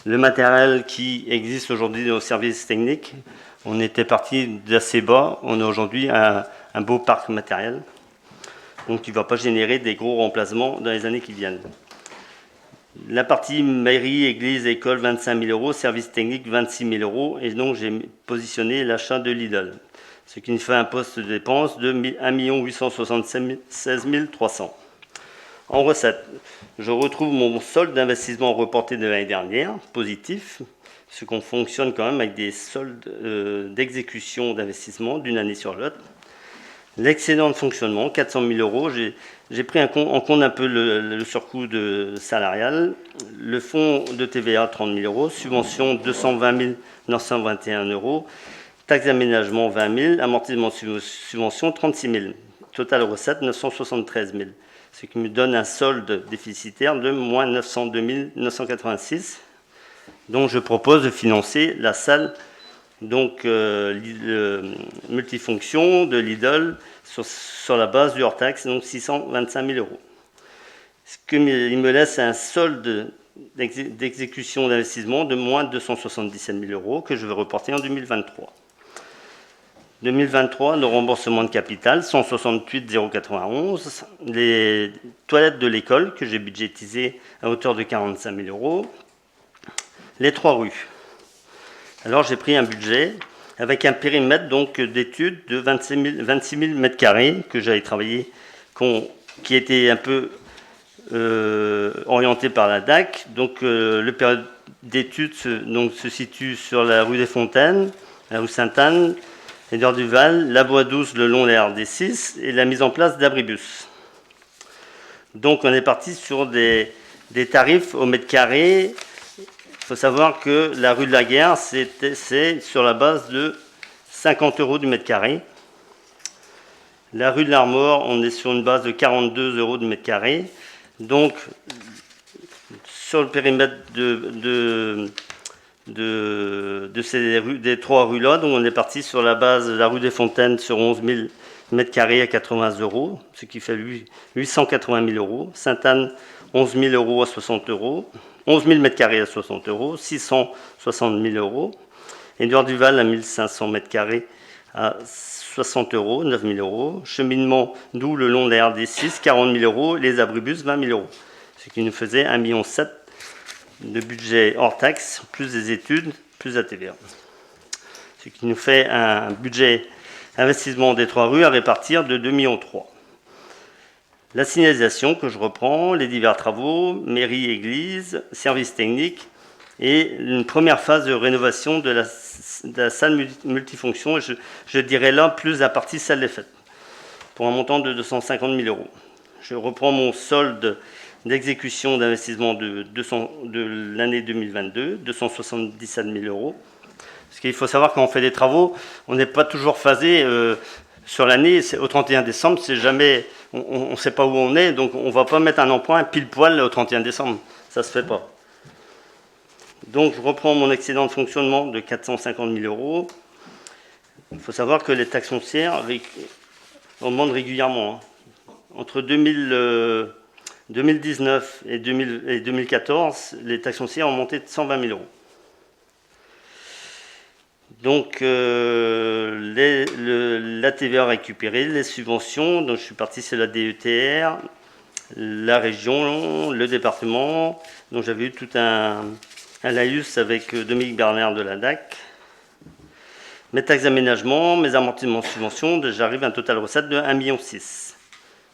le matériel qui existe aujourd'hui dans nos services techniques. On était parti d'assez bas. On a aujourd'hui un beau parc matériel. Donc il ne va pas générer des gros remplacements dans les années qui viennent. La partie mairie, église, école, 25 000 euros, service technique, 26 000 euros. Et donc j'ai positionné l'achat de Lidl, ce qui nous fait un poste de dépense de 1 876 300. En recette, je retrouve mon solde d'investissement reporté de l'année dernière, positif, ce qu'on fonctionne quand même avec des soldes d'exécution d'investissement d'une année sur l'autre. L'excédent de fonctionnement, 400 000 euros. J'ai pris en compte un peu le surcoût salarial. Le fonds de TVA, 30 000 euros. Subvention, 220 921 euros. Taxe d'aménagement, 20 000. Amortissement subvention, 36 000. Total recette, 973 000. Ce qui me donne un solde déficitaire de moins 902 986. Donc je propose de financer la salle multifonction de Lidl sur la base du hors-taxe, donc 625 000 euros. Ce qui me laisse un solde d'exécution d'investissement de moins 277 000 euros que je vais reporter en 2023. 2023, le remboursement de capital, 168 091. Les toilettes de l'école que j'ai budgétisées à hauteur de 45 000 euros. Les 3 rues. Alors j'ai pris un budget avec un périmètre d'études de 26 000 m² que j'avais travaillé, qui était un peu orienté par la DAC. Donc le période d'études se situe sur la rue des Fontaines, la rue Sainte-Anne, Édouard Duval, la Voie 12 le long de la RD6 et la mise en place d'abribus. Donc on est parti sur des tarifs au mètre carré. Il faut savoir que la rue de la Guerre, c'est sur la base de 50 euros du mètre carré. La rue de l'Armor, on est sur une base de 42 euros du mètre carré. Donc, sur le périmètre des 3 rues-là, donc on est parti sur la base de la rue des Fontaines sur 11 000 mètres carrés à 80 euros, ce qui fait 880 000 euros. Sainte-Anne, 11 000 euros à 60 euros. 11 000 m² à 60 euros, 660 000 euros. Édouard Duval à 1500 m² à 60 euros, 9 000 euros. Cheminement doux le long de la RD6, 40 000 euros. Les abribus, 20 000 euros. Ce qui nous faisait 1,7 million de budget hors taxe, plus des études, plus la TVA. Ce qui nous fait un budget investissement des 3 rues à répartir de 2,3 millions. La signalisation que je reprends, les divers travaux, mairie, église, services techniques et une première phase de rénovation de la salle multifonction. Je dirais là plus la partie salle des fêtes pour un montant de 250 000 euros. Je reprends mon solde d'exécution d'investissement de l'année 2022, 277 000 euros. Parce qu'il faut savoir quand on fait des travaux, on n'est pas toujours phasé sur l'année. Au 31 décembre, c'est jamais... On ne sait pas où on est, donc on ne va pas mettre un emprunt pile poil au 31 décembre. Ça ne se fait pas. Donc je reprends mon excédent de fonctionnement de 450 000 euros. Il faut savoir que les taxes foncières augmentent régulièrement. Entre 2019 et 2014, les taxes foncières ont monté de 120 000 euros. Donc la TVA récupérée, les subventions, donc je suis parti sur la DETR, la région, le département, donc j'avais eu tout un laïus avec Dominique Bernard de la DAC. Mes taxes d'aménagement, mes amortissements subventions, j'arrive à un total recette de 1,6 million.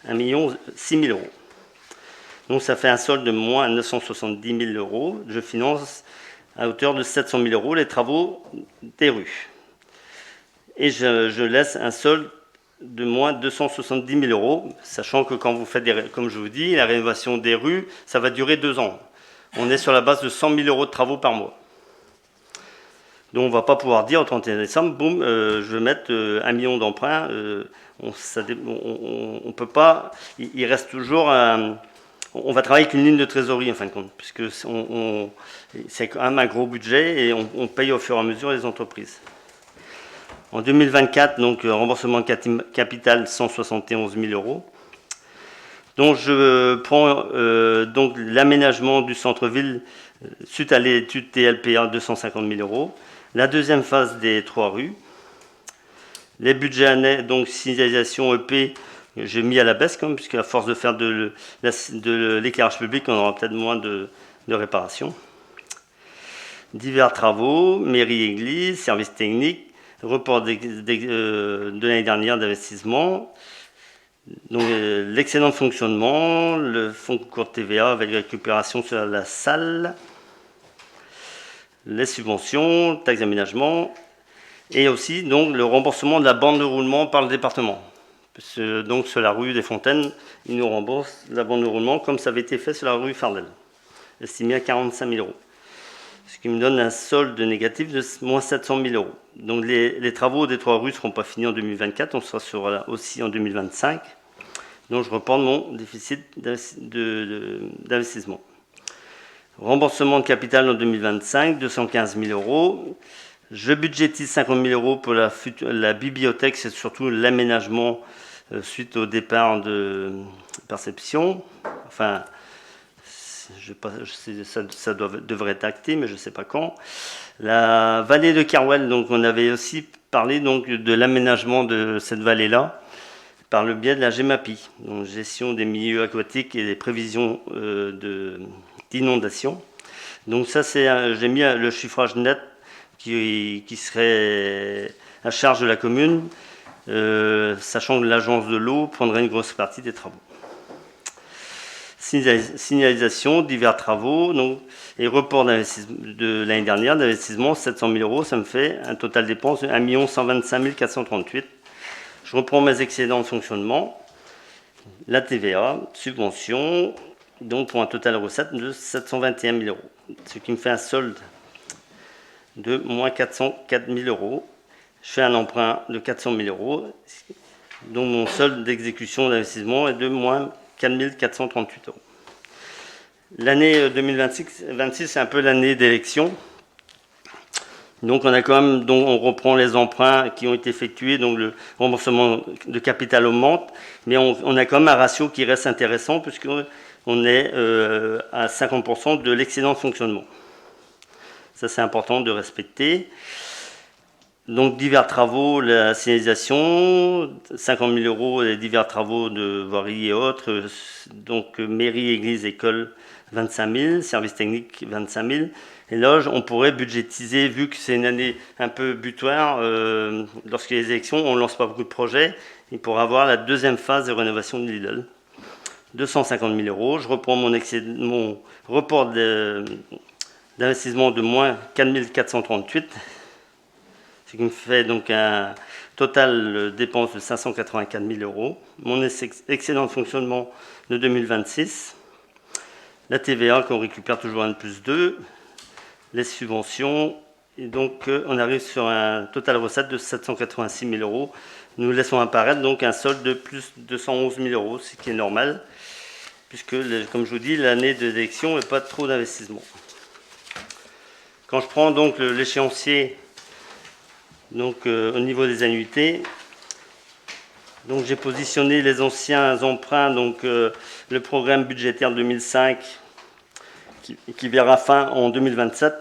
1,6 million euros. Donc ça fait un solde de moins 970 000 euros. Je finance à hauteur de 700 000 euros les travaux des rues. Et je laisse un solde de moins 270 000 euros, sachant que quand vous faites, comme je vous dis, la rénovation des rues, ça va durer 2 ans. On est sur la base de 100 000 euros de travaux par mois. Donc on ne va pas pouvoir dire au 31 décembre, boum, je vais mettre 1 million d'emprunts. On ne peut pas, il reste toujours on va travailler avec une ligne de trésorerie en fin de compte, puisque c'est quand même un gros budget et on paye au fur et à mesure les entreprises. En 2024, donc remboursement de capital 171 000 euros. Donc je prends donc l'aménagement du centre-ville suite à l'étude TLPA 250 000 euros. La deuxième phase des 3 rues. Les budgets annexes, donc signalisation EP, j'ai mis à la baisse quand même, puisque à force de faire de l'éclairage public, on aura peut-être moins de réparations. Divers travaux, mairie, église, services techniques, report de l'année dernière d'investissement, donc l'excédent de fonctionnement, le fonds concours de TVA avec récupération sur la salle, les subventions, taxes d'aménagement, et aussi donc le remboursement de la bande de roulement par le département Donc sur la rue des Fontaines, ils nous remboursent l'abandon de roulement comme ça avait été fait sur la rue Fardel, estimé à 45 000 euros. Ce qui me donne un solde négatif de moins 700 000 euros. Donc les travaux des 3 rues ne seront pas finis en 2024, on sera aussi en 2025. Donc je reprends mon déficit d'investissement. Remboursement de capital en 2025, 215 000 euros. Je budgétise 50 000 euros pour la bibliothèque, c'est surtout l'aménagement suite au départ de Perception. Enfin, ça devrait être acté, mais je ne sais pas quand. La vallée de Carwell, donc on avait aussi parlé donc, de l'aménagement de cette vallée-là par le biais de la GEMAPI, donc gestion des milieux aquatiques et des prévisions d'inondation. Donc ça, j'ai mis le chiffrage net qui serait à charge de la commune, sachant que l'agence de l'eau prendrait une grosse partie des travaux. Signalisation, divers travaux, donc, et report de l'année dernière d'investissement, 700 000 euros, ça me fait un total dépense de 1 125 438. Je reprends mes excédents de fonctionnement, la TVA, subvention, donc pour un total recette de 721 000 euros, ce qui me fait un solde de moins 404 000 euros. Je fais un emprunt de 400 000 euros, dont mon solde d'exécution d'investissement est de moins 4 438 euros. L'année 2026, c'est un peu l'année d'élection. Donc on reprend les emprunts qui ont été effectués, donc le remboursement de capital augmente, mais on a quand même un ratio qui reste intéressant puisqu'on est à 50% de l'excédent de fonctionnement. Ça c'est important de respecter. Donc divers travaux, la signalisation, 50 000 euros, les divers travaux de voirie et autres, donc mairie, église, école, 25 000, services techniques, 25 000. Et là, on pourrait budgétiser, vu que c'est une année un peu butoir, lorsqu'il y a les élections, on ne lance pas beaucoup de projets, il pourra avoir la deuxième phase de rénovation de Lidl. 250 000 euros. Je reprends mon report d'investissement de moins 4 438, ce qui me fait donc un total dépense de 584 000 euros. Mon excédent de fonctionnement de 2026. La TVA qu'on récupère toujours à N+2, les subventions, et donc on arrive sur un total recette de 786 000 euros. Nous laissons apparaître donc un solde de plus de 211 000 euros, ce qui est normal, puisque, comme je vous dis, l'année d'élection n'est pas trop d'investissement. Quand je prends donc l'échéancier donc, au niveau des annuités, donc j'ai positionné les anciens emprunts, donc le programme budgétaire 2005 qui verra fin en 2027.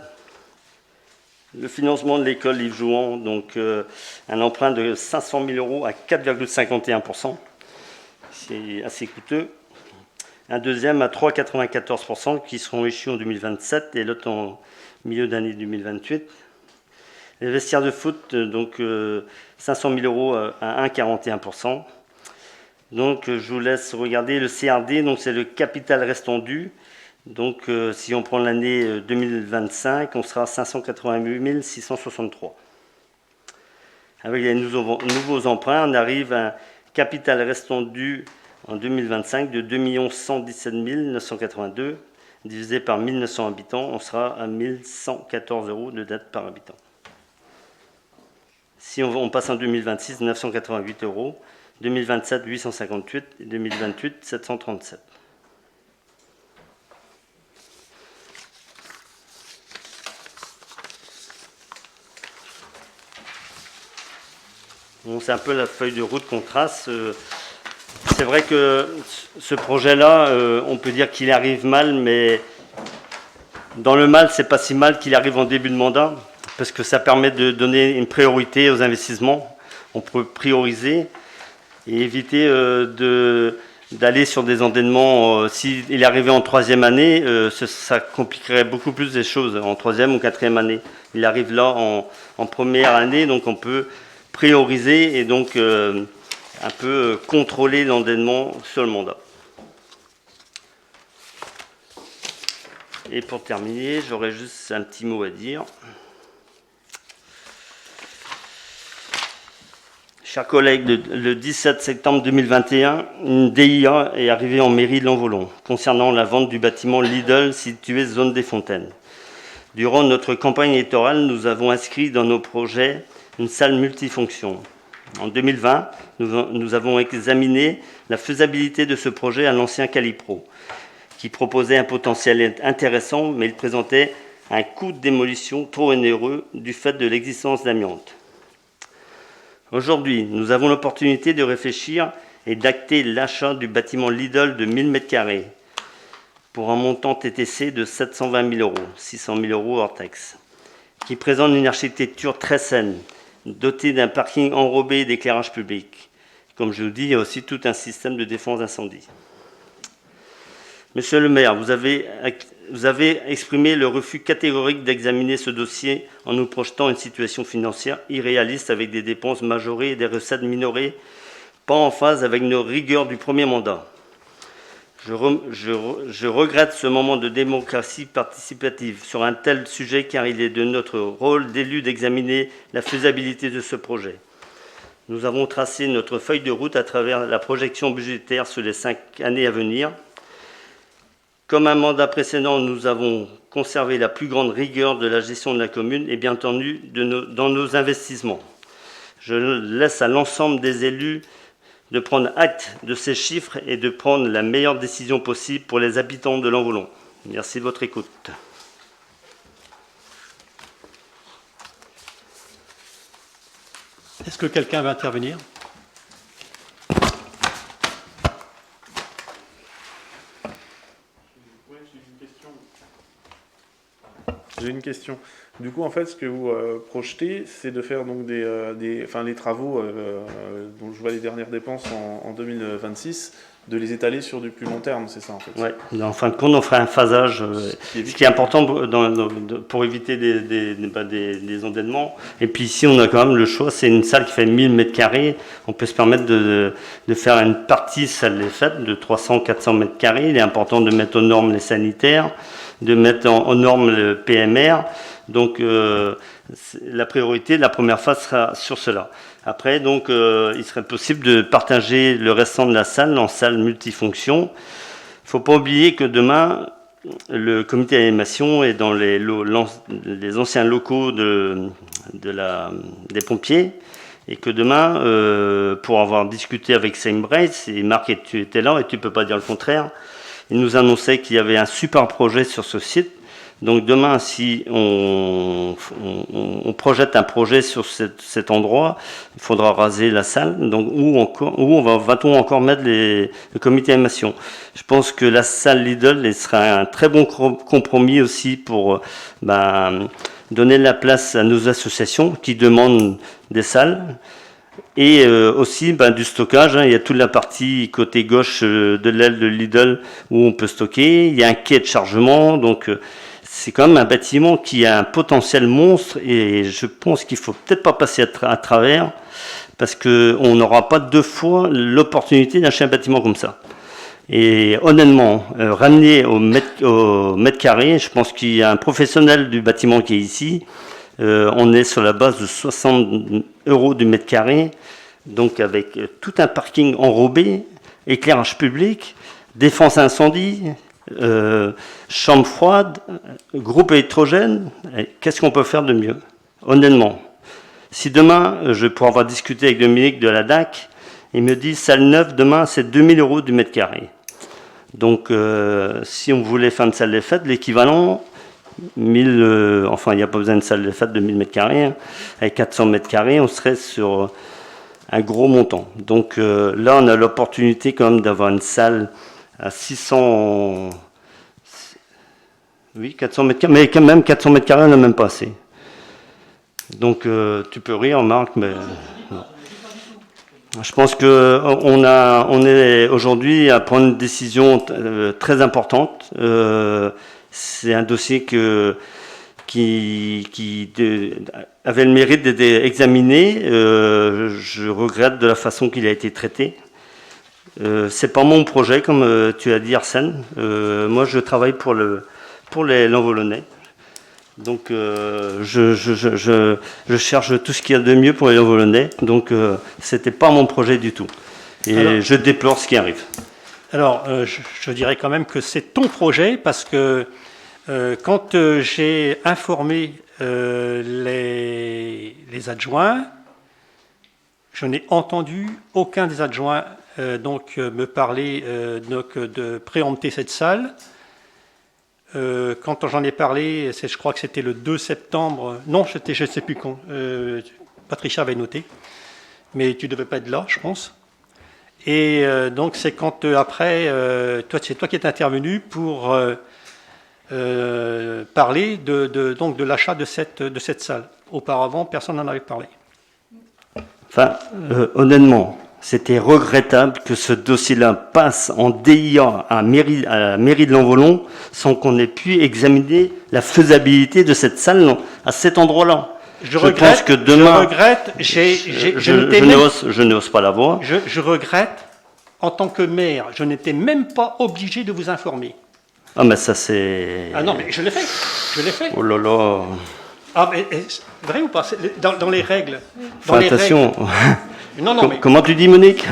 Le financement de l'école Yves Jouan, donc un emprunt de 500 000 euros à 4,51%. C'est assez coûteux. Un deuxième à 3,94% qui seront échus en 2027 et l'autre en milieu d'année 2028. Les vestiaires de foot, donc 500 000 euros à 1,41%. Donc je vous laisse regarder le CRD, donc c'est le capital restant dû. Donc si on prend l'année 2025, on sera à 588 663. Avec les nouveaux emprunts, on arrive à un capital restant dû en 2025 de 2 117 982. Divisé par 1900 habitants, on sera à 1114 euros de dette par habitant. Si on passe en 2026, 988 euros, 2027, 858 et 2028, 737. Bon, c'est un peu la feuille de route qu'on trace. C'est vrai que ce projet-là, on peut dire qu'il arrive mal, mais dans le mal, c'est pas si mal qu'il arrive en début de mandat, parce que ça permet de donner une priorité aux investissements. On peut prioriser et éviter d'aller sur des endettements. S'il arrivait en troisième année, ça compliquerait beaucoup plus les choses, en troisième ou quatrième année. Il arrive là en première année, donc on peut prioriser et donc un peu contrôler l'endettement sur le mandat. Et pour terminer, j'aurais juste un petit mot à dire. Je Chers collègues, le 17 septembre 2021, une DIA est arrivée en mairie de Lanvolon concernant la vente du bâtiment Lidl situé zone des Fontaines. Durant notre campagne électorale, nous avons inscrit dans nos projets une salle multifonction. En 2020, nous avons examiné la faisabilité de ce projet à l'ancien Calipro, qui proposait un potentiel intéressant, mais il présentait un coût de démolition trop onéreux du fait de l'existence d'amiante. Aujourd'hui, nous avons l'opportunité de réfléchir et d'acter l'achat du bâtiment Lidl de 1000 m² pour un montant TTC de 720 000 €, 600 000 € hors taxe, qui présente une architecture très saine, dotée d'un parking enrobé d'éclairage public. Comme je vous dis, il y a aussi tout un système de défense incendie. Monsieur le maire, vous avez exprimé le refus catégorique d'examiner ce dossier en nous projetant une situation financière irréaliste avec des dépenses majorées et des recettes minorées, pas en phase avec nos rigueurs du premier mandat. Je regrette ce moment de démocratie participative sur un tel sujet car il est de notre rôle d'élu d'examiner la faisabilité de ce projet. Nous avons tracé notre feuille de route à travers la projection budgétaire sur les 5 années à venir. Comme un mandat précédent, nous avons conservé la plus grande rigueur de la gestion de la commune et bien entendu dans nos investissements. Je laisse à l'ensemble des élus de prendre acte de ces chiffres et de prendre la meilleure décision possible pour les habitants de Lanvolon. Merci de votre écoute. Est-ce que quelqu'un va intervenir ? J'ai une question. Du coup, en fait, ce que vous projetez, c'est de faire donc les travaux dont je vois les dernières dépenses en 2026, de les étaler sur du plus long terme, c'est ça en fait? Oui, en fin de compte, on fera un phasage, ce qui est important pour éviter des endettements. Et puis ici, on a quand même le choix, c'est une salle qui fait 1000 m². On peut se permettre de faire une partie salle des fêtes de 300-400 m². Il est important de mettre aux normes les sanitaires, de mettre en norme le PMR. Donc la priorité de la première phase sera sur cela. Après, donc, il serait possible de partager le restant de la salle en salle multifonction. Il ne faut pas oublier que demain, le comité d'animation est dans les anciens locaux des pompiers et que demain, pour avoir discuté avec Saimbreis, et Marc, tu étais là et tu ne peux pas dire le contraire, il nous annonçait qu'il y avait un super projet sur ce site. Donc demain, si on projette un projet sur cet endroit, il faudra raser la salle. Donc où va-t-on encore mettre le comité d'animation? Je pense que la salle Lidl sera un très bon compromis aussi pour donner la place à nos associations qui demandent des salles. Et aussi du stockage, il y a toute la partie côté gauche de l'aile de Lidl où on peut stocker. Il y a un quai de chargement, donc c'est quand même un bâtiment qui a un potentiel monstre et je pense qu'il ne faut peut-être pas passer à travers parce qu'on n'aura pas 2 fois l'opportunité d'acheter un bâtiment comme ça. Et honnêtement, ramener au mètre carré, je pense qu'il y a un professionnel du bâtiment qui est ici. On est sur la base de 60 € du mètre carré, donc avec tout un parking enrobé, éclairage public, défense incendie, chambre froide, groupe électrogène. Qu'est-ce qu'on peut faire de mieux? Honnêtement, si demain, pour avoir discuté avec Dominique de la DAC, il me dit salle neuve, demain c'est 2000 € du mètre carré. Donc si on voulait faire une salle des fêtes, l'équivalent, il n'y a pas besoin de salle des fêtes de 1000 m², avec 400 m², on serait sur un gros montant. Donc là, on a l'opportunité quand même d'avoir une salle à 400 m², mais quand même 400 m², on n'a même pas assez. Donc tu peux rire, Marc, mais non. Je pense qu'on est aujourd'hui à prendre une décision très importante. C'est un dossier qui avait le mérite d'être examiné. Je regrette de la façon qu'il a été traité. C'est pas mon projet, comme tu as dit, Arsène. Moi, je travaille pour les Lanvolonnais. Donc je cherche tout ce qu'il y a de mieux pour les Lons-Volonais. Donc c'était pas mon projet du tout. Et alors, je déplore ce qui arrive. Alors je dirais quand même que c'est ton projet parce que quand j'ai informé les adjoints, je n'ai entendu aucun des adjoints me parler de préempter cette salle. Quand j'en ai parlé, je crois que c'était le 2 septembre. Non, je ne sais plus quand. Patricia avait noté. Mais tu ne devais pas être là, je pense. Et donc, c'est quand après, c'est toi qui es intervenu pour parler de l'achat de cette salle. Auparavant, personne n'en avait parlé. Enfin, honnêtement, c'était regrettable que ce dossier-là passe en DIA à la mairie de Lanvolon sans qu'on ait pu examiner la faisabilité de cette salle à cet endroit-là. Je pense que demain, je n'ose pas la voir. Je regrette, en tant que maire, je n'étais même pas obligé de vous informer. Ah, mais ça c'est... Ah non, mais je l'ai fait. Oh là là. Ah, mais vrai ou pas? Dans les règles. Dans les attention. Règles. Non, mais... Comment tu dis, Monique?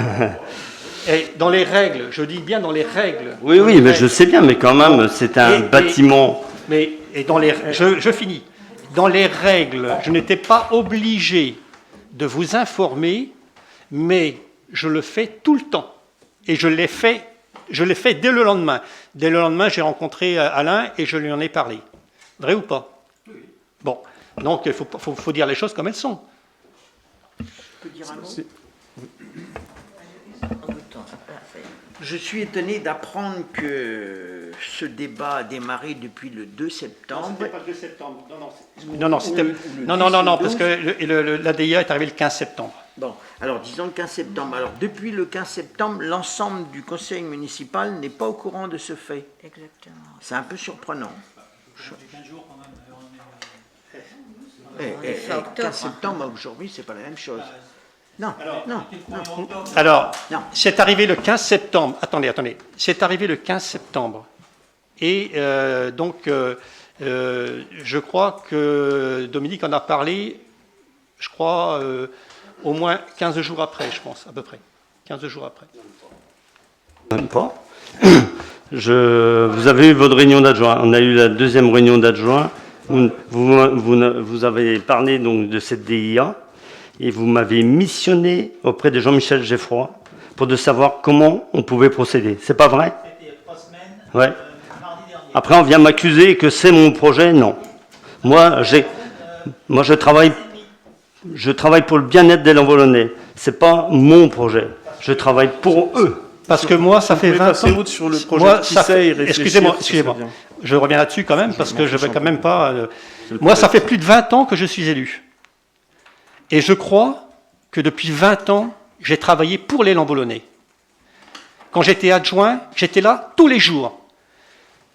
Dans les règles, je dis bien dans les règles. Oui, mais je sais bien, mais quand même, c'est un bâtiment. Je finis. Dans les règles, je n'étais pas obligé de vous informer, mais je le fais tout le temps. Et je l'ai fait dès le lendemain. Dès le lendemain, j'ai rencontré Alain et je lui en ai parlé. Vrai ou pas? Oui. Bon, donc il faut dire les choses comme elles sont. Je peux dire un mot? Je suis étonné d'apprendre que ce débat a démarré depuis le 2 septembre. Non, c'était pas le 2 septembre. Non, parce que l'ADIA est arrivé le 15 septembre. Bon, alors disons le 15 septembre. Alors depuis le 15 septembre, l'ensemble du conseil municipal n'est pas au courant de ce fait. Exactement. C'est un peu surprenant. 15 septembre aujourd'hui, c'est pas la même chose. Non. Alors, c'est arrivé le 15 septembre. Attendez. C'est arrivé le 15 septembre. Et je crois que Dominique en a parlé, au moins 15 jours après, je pense, à peu près. 15 jours après. Même pas. Vous avez eu votre réunion d'adjoint. On a eu la deuxième réunion d'adjoint. Vous avez parlé donc de cette DIA. Et vous m'avez missionné auprès de Jean-Michel Geffroy pour de savoir comment on pouvait procéder. C'est pas vrai? C'était il y a 3 semaines, ouais. Mardi dernier. Après, on vient m'accuser que c'est mon projet. Non. Moi, je travaille pour le bien-être des Lons-Volonais. C'est pas mon projet. Je travaille pour eux. Parce que moi, ça fait 20 ans. Sur le projet excusez-moi. Je reviens là-dessus quand même, parce que je ne vais quand même pas... Moi, ça fait plus de 20 ans que je suis élu. Et je crois que depuis 20 ans, j'ai travaillé pour les Lons-Volonais. Quand j'étais adjoint, j'étais là tous les jours.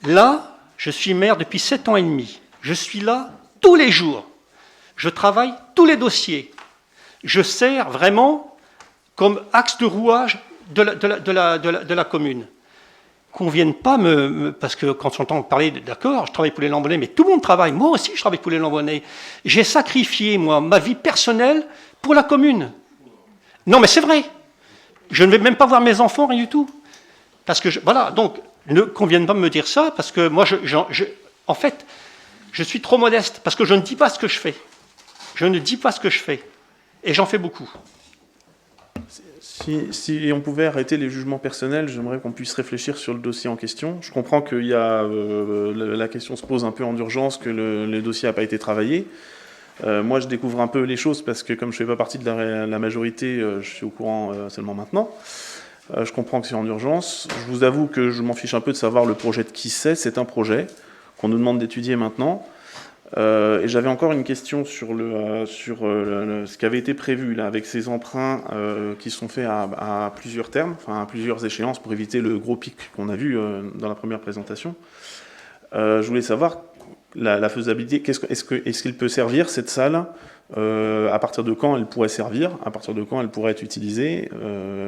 Là, je suis maire depuis 7 ans et demi. Je suis là tous les jours. Je travaille tous les dossiers. Je sers vraiment comme axe de rouage de la commune. Qu'on ne vienne pas parce que quand j'entends parler, d'accord, je travaille pour les Lons-Volonais, mais tout le monde travaille. Moi aussi, je travaille pour les Lons-Volonais. J'ai sacrifié, moi, ma vie personnelle pour la commune. Non, mais c'est vrai. Je ne vais même pas voir mes enfants, rien du tout. Parce que, voilà, donc, qu'on ne vienne pas me dire ça, parce que moi, en fait, je suis trop modeste, parce que je ne dis pas ce que je fais. Je ne dis pas ce que je fais. Et j'en fais beaucoup. Si on pouvait arrêter les jugements personnels, j'aimerais qu'on puisse réfléchir sur le dossier en question. Je comprends que la question se pose un peu en urgence, que le dossier n'a pas été travaillé. Moi, je découvre un peu les choses parce que comme je ne fais pas partie de la majorité, je suis au courant seulement maintenant. Je comprends que c'est en urgence. Je vous avoue que je m'en fiche un peu de savoir le projet de qui c'est. C'est un projet qu'on nous demande d'étudier maintenant. Et j'avais encore une question sur ce qui avait été prévu là, avec ces emprunts qui sont faits à plusieurs termes, enfin à plusieurs échéances pour éviter le gros pic qu'on a vu dans la première présentation. Je voulais savoir la faisabilité. Est-ce qu'il peut servir cette salle? À partir de quand elle pourrait servir? À partir de quand elle pourrait être utilisée?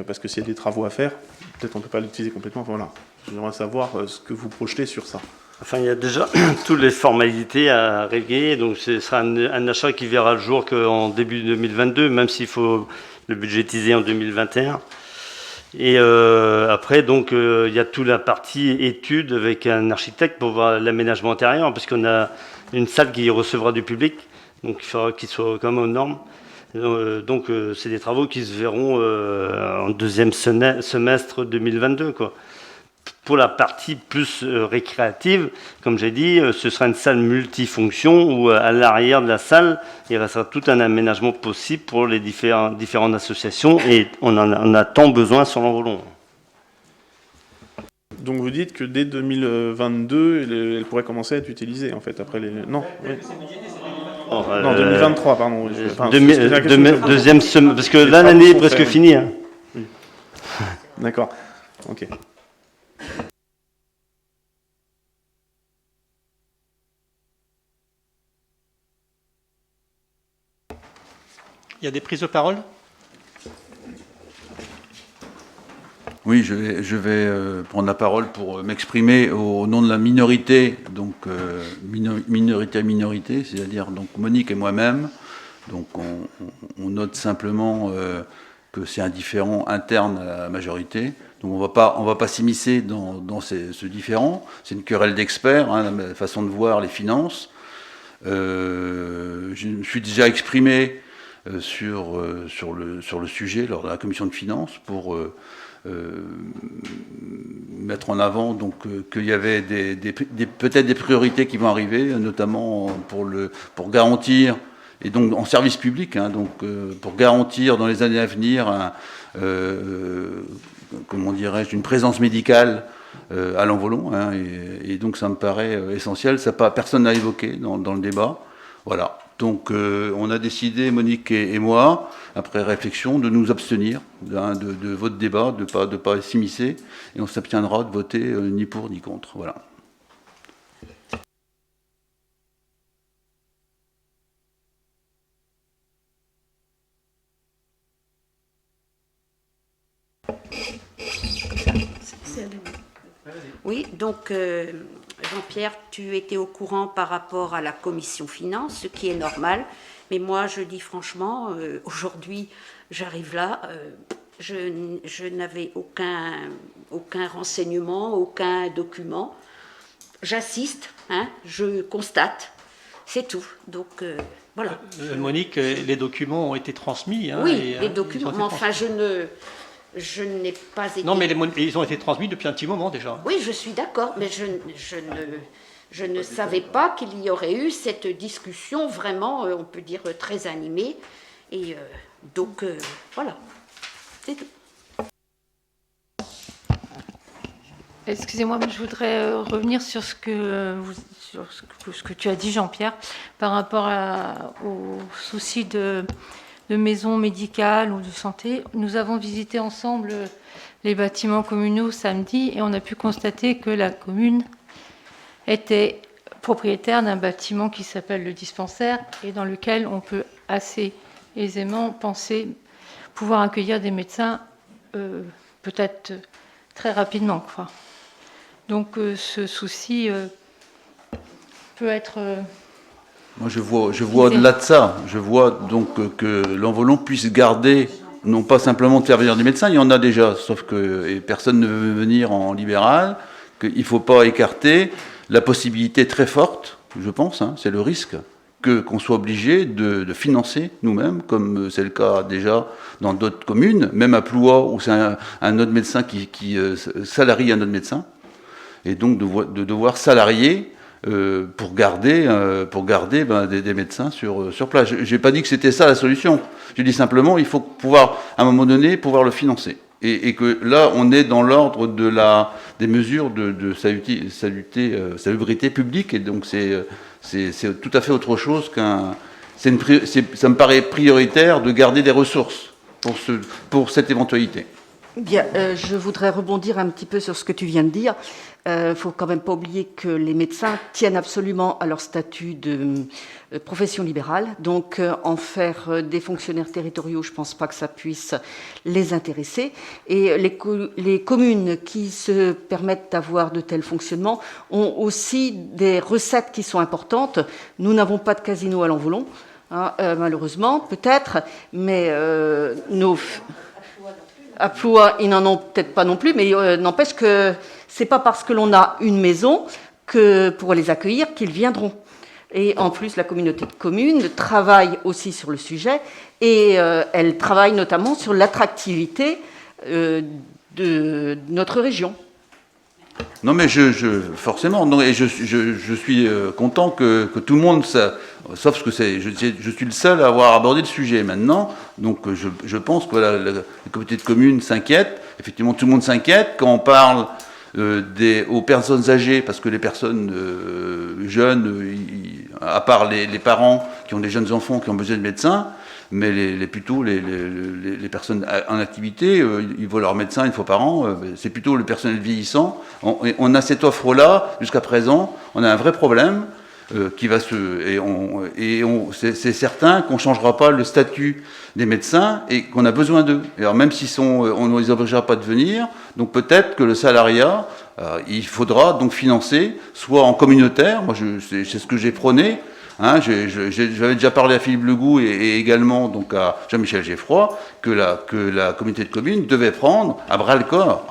Parce que s'il y a des travaux à faire, peut-être on ne peut pas l'utiliser complètement. Voilà. J'aimerais savoir ce que vous projetez sur ça. Enfin, il y a déjà toutes les formalités à régler, donc ce sera un achat qui verra le jour qu'en début 2022, même s'il faut le budgétiser en 2021. Et après, donc, il y a toute la partie étude avec un architecte pour voir l'aménagement intérieur, parce qu'on a une salle qui recevra du public, donc il faudra qu'il soit quand même aux normes. Donc, c'est des travaux qui se verront en deuxième semestre 2022, quoi. Pour la partie plus récréative, comme j'ai dit, ce sera une salle multifonction où à l'arrière de la salle, il restera tout un aménagement possible pour les différentes associations et on en a tant besoin sur l'Envolon. Donc vous dites que dès 2022, elle pourrait commencer à être utilisée en fait après les... Non, oui. Non, 2023, pardon. Deuxième semestre, parce que là l'année est presque finie. Hein. Oui. D'accord, ok. Il y a des prises de parole? Oui, je vais prendre la parole pour m'exprimer au nom de la minorité, donc minorité, c'est-à-dire donc Monique et moi-même. Donc on note simplement que c'est un différend interne à la majorité. Donc on va pas s'immiscer dans ce différend. C'est une querelle d'experts, hein, la façon de voir les finances. Je me suis déjà exprimé sur le sujet lors de la commission de finances pour mettre en avant donc qu'il y avait peut-être des priorités qui vont arriver, notamment pour garantir, et donc en service public, hein, donc pour garantir dans les années à venir comment dirais-je, une présence médicale à l'Envolon, hein, et donc ça me paraît essentiel. Ça personne n'a évoqué dans le débat. Voilà. Donc on a décidé, Monique et moi, après réflexion, de nous abstenir de votre débat, de pas s'immiscer, et on s'abstiendra de voter ni pour ni contre. Voilà. Oui, donc Jean-Pierre, tu étais au courant par rapport à la commission finances, ce qui est normal. Mais moi, je dis franchement, aujourd'hui, j'arrive là, je n'avais aucun renseignement, aucun document. J'assiste, hein, je constate, c'est tout. Donc, voilà. Monique, les documents ont été transmis. Hein, oui, les documents, mais enfin, je n'ai pas été... Non, mais ils ont été transmis depuis un petit moment déjà. Oui, je suis d'accord, mais je ne savais pas qu'il y aurait eu cette discussion vraiment, on peut dire, très animée. Et donc, voilà, c'est tout. Excusez-moi, mais je voudrais revenir sur ce que tu as dit, Jean-Pierre, par rapport aux soucis de maisons médicales ou de santé. Nous avons visité ensemble les bâtiments communaux samedi et on a pu constater que la commune était propriétaire d'un bâtiment qui s'appelle le dispensaire et dans lequel on peut assez aisément penser pouvoir accueillir des médecins peut-être très rapidement, quoi. Donc ce souci peut être... Moi, je vois au-delà de ça. Je vois donc que l'Envolon puisse garder, non pas simplement de faire venir des médecins, il y en a déjà, sauf que personne ne veut venir en libéral, qu'il ne faut pas écarter la possibilité très forte, je pense, hein, c'est le risque, qu'on soit obligé de financer nous-mêmes, comme c'est le cas déjà dans d'autres communes, même à Ploua, où c'est un autre médecin qui salarie un autre médecin, et donc de devoir salarier pour garder des médecins sur place. Je n'ai pas dit que c'était ça la solution. Je dis simplement il faut pouvoir, à un moment donné, pouvoir le financer. Et que là, on est dans l'ordre des mesures de salubrité publique, et donc c'est tout à fait autre chose ça me paraît prioritaire de garder des ressources pour cette éventualité. Bien, je voudrais rebondir un petit peu sur ce que tu viens de dire. Il ne faut quand même pas oublier que les médecins tiennent absolument à leur statut de profession libérale. Donc, en faire des fonctionnaires territoriaux, je ne pense pas que ça puisse les intéresser. Et les communes qui se permettent d'avoir de tels fonctionnements ont aussi des recettes qui sont importantes. Nous n'avons pas de casino à l'Envolon, hein, malheureusement, peut-être, mais à Ploua, ils n'en ont peut-être pas non plus, mais n'empêche que c'est pas parce que l'on a une maison que pour les accueillir qu'ils viendront. Et en plus, la communauté de communes travaille aussi sur le sujet et elle travaille notamment sur l'attractivité de notre région. Non, mais forcément, non, et je suis content que tout le monde, sauf que je suis le seul à avoir abordé le sujet maintenant, donc je pense que voilà, la communauté de communes s'inquiète, effectivement tout le monde s'inquiète quand on parle aux personnes âgées, parce que les personnes jeunes, à part les parents qui ont des jeunes enfants qui ont besoin de médecins, mais les personnes en activité, ils voient leur médecin une fois par an, c'est plutôt le personnel vieillissant. On a cette offre-là, jusqu'à présent, on a un vrai problème qui va c'est certain qu'on ne changera pas le statut des médecins et qu'on a besoin d'eux. Alors même on ne les obligera pas de venir, donc peut-être que le salariat, il faudra donc financer, soit en communautaire, moi c'est ce que j'ai prôné. Hein, j'avais déjà parlé à Philippe Legout et également donc à Jean-Michel Geffroy que la communauté de communes devait prendre à bras le corps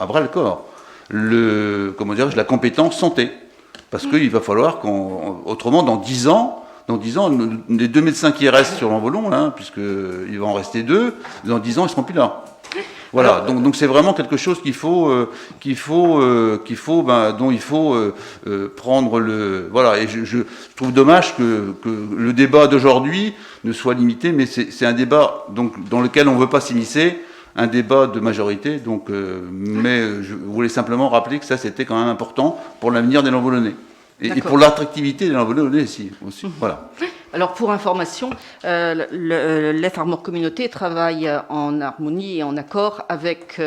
la compétence santé, parce qu'il va falloir autrement dans 10 ans, les 2 médecins qui restent sur l'Envolon, là, puisqu'il va en rester 2, dans 10 ans ils seront plus là. Voilà, donc c'est vraiment quelque chose dont il faut prendre le... Voilà, et je trouve dommage que le débat d'aujourd'hui ne soit limité, mais c'est un débat donc, dans lequel on ne veut pas s'immiscer, un débat de majorité, donc, mais je voulais simplement rappeler que ça c'était quand même important pour l'avenir des Envolonnais. Et pour l'attractivité des Envolonnais aussi. Voilà. Alors pour information, l'EF Armor Communauté travaille en harmonie et en accord avec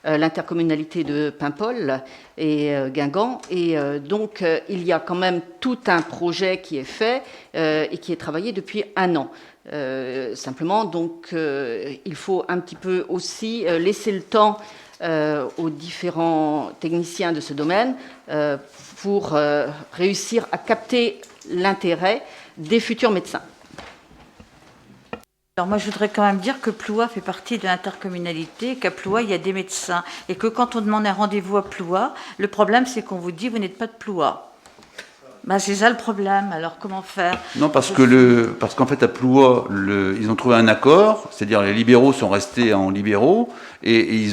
l'intercommunalité de Paimpol et Guingamp. Et donc il y a quand même tout un projet qui est fait et qui est travaillé depuis 1 an. Simplement, donc il faut un petit peu aussi laisser le temps aux différents techniciens de ce domaine pour réussir à capter l'intérêt des futurs médecins. Alors moi, je voudrais quand même dire que Ploua fait partie de l'intercommunalité, qu'à Ploua, il y a des médecins. Et que quand on demande un rendez-vous à Ploua, le problème, c'est qu'on vous dit, vous n'êtes pas de Ploua. Ben, c'est ça le problème, alors comment faire? Non, parce qu'en fait, à Ploua, ils ont trouvé un accord, c'est-à-dire les libéraux sont restés en libéraux, et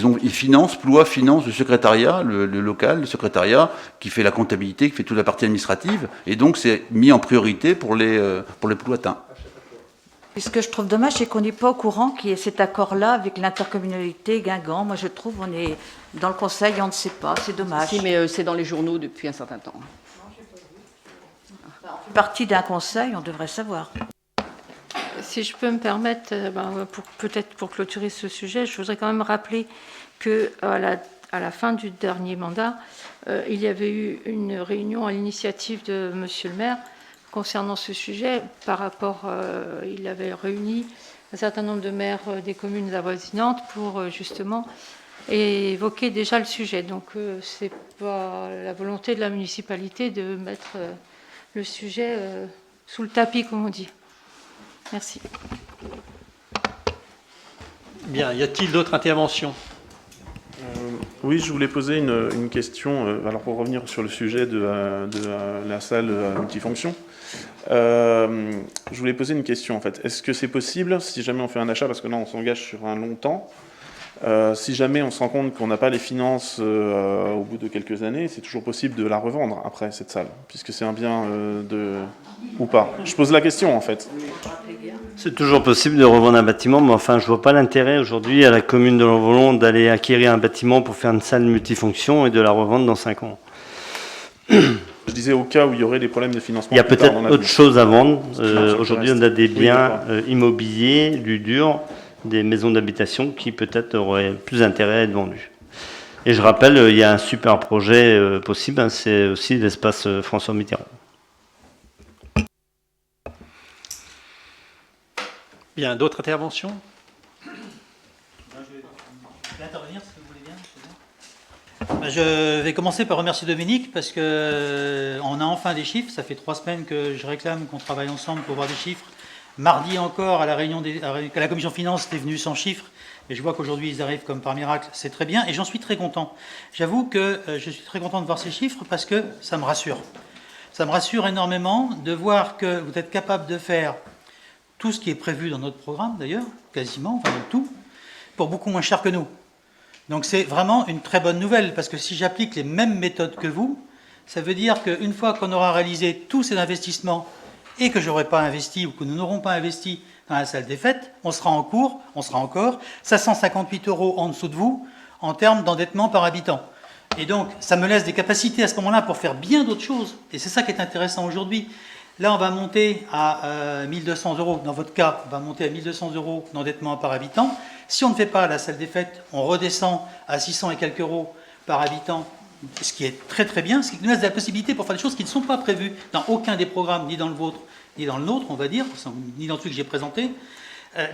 Ploua finance le secrétariat, le local, le secrétariat, qui fait la comptabilité, qui fait toute la partie administrative, et donc c'est mis en priorité pour les Plouatins. Et ce que je trouve dommage, c'est qu'on n'est pas au courant qu'il y ait cet accord-là avec l'intercommunalité Guingamp. Moi, je trouve on est dans le conseil, on ne sait pas, c'est dommage. Si, mais c'est dans les journaux depuis un certain temps. On fait partie d'un conseil, on devrait savoir. Si je peux me permettre, peut-être pour clôturer ce sujet, je voudrais quand même rappeler qu'à la fin du dernier mandat, il y avait eu une réunion à l'initiative de Monsieur le maire concernant ce sujet. Il avait réuni un certain nombre de maires des communes avoisinantes pour justement évoquer déjà le sujet. Donc c'est pas la volonté de la municipalité de mettre le sujet sous le tapis, comme on dit. Merci. Bien, y a-t-il d'autres interventions? Oui, je voulais poser une question, alors pour revenir sur le sujet de la salle multifonction. Je voulais poser une question en fait. Est-ce que c'est possible, si jamais on fait un achat, parce que là on s'engage sur un long temps, si jamais on se rend compte qu'on n'a pas les finances au bout de quelques années, c'est toujours possible de la revendre après cette salle, puisque c'est un bien ou pas? Je pose la question en fait. C'est toujours possible de revendre un bâtiment, mais enfin je vois pas l'intérêt aujourd'hui à la commune de l'Envolon d'aller acquérir un bâtiment pour faire une salle multifonction et de la revendre dans 5 ans. Je disais au cas où il y aurait des problèmes de financement. Il y a peut-être autre chose à vendre. Aujourd'hui on a des biens immobiliers, du dur, des maisons d'habitation qui peut-être auraient plus intérêt à être vendus. Et je rappelle, il y a un super projet possible, hein, c'est aussi l'espace François Mitterrand. Bien, d'autres interventions? Je vais intervenir, si vous voulez bien. Je vais commencer par remercier Dominique parce qu'on a enfin des chiffres. Ça fait 3 semaines que je réclame qu'on travaille ensemble pour voir des chiffres. Mardi encore, à la réunion à la commission finances, c'était venu sans chiffres. Et je vois qu'aujourd'hui, ils arrivent comme par miracle. C'est très bien et j'en suis très content. J'avoue que je suis très content de voir ces chiffres parce que ça me rassure. Ça me rassure énormément de voir que vous êtes capable de faire tout ce qui est prévu dans notre programme, d'ailleurs, quasiment, enfin tout, pour beaucoup moins cher que nous. Donc c'est vraiment une très bonne nouvelle, parce que si j'applique les mêmes méthodes que vous, ça veut dire qu'une fois qu'on aura réalisé tous ces investissements et que je n'aurai pas investi ou que nous n'aurons pas investi dans la salle des fêtes, on sera encore 558 € en dessous de vous en termes d'endettement par habitant. Et donc ça me laisse des capacités à ce moment-là pour faire bien d'autres choses. Et c'est ça qui est intéressant aujourd'hui. Là, on va monter à 1 200 €. Dans votre cas, on va monter à 1 200 € d'endettement par habitant. Si on ne fait pas la salle des fêtes, on redescend à 600 et quelques euros par habitant, ce qui est très très bien, ce qui nous laisse la possibilité pour faire des choses qui ne sont pas prévues dans aucun des programmes, ni dans le vôtre, ni dans le nôtre, on va dire, ni dans celui que j'ai présenté.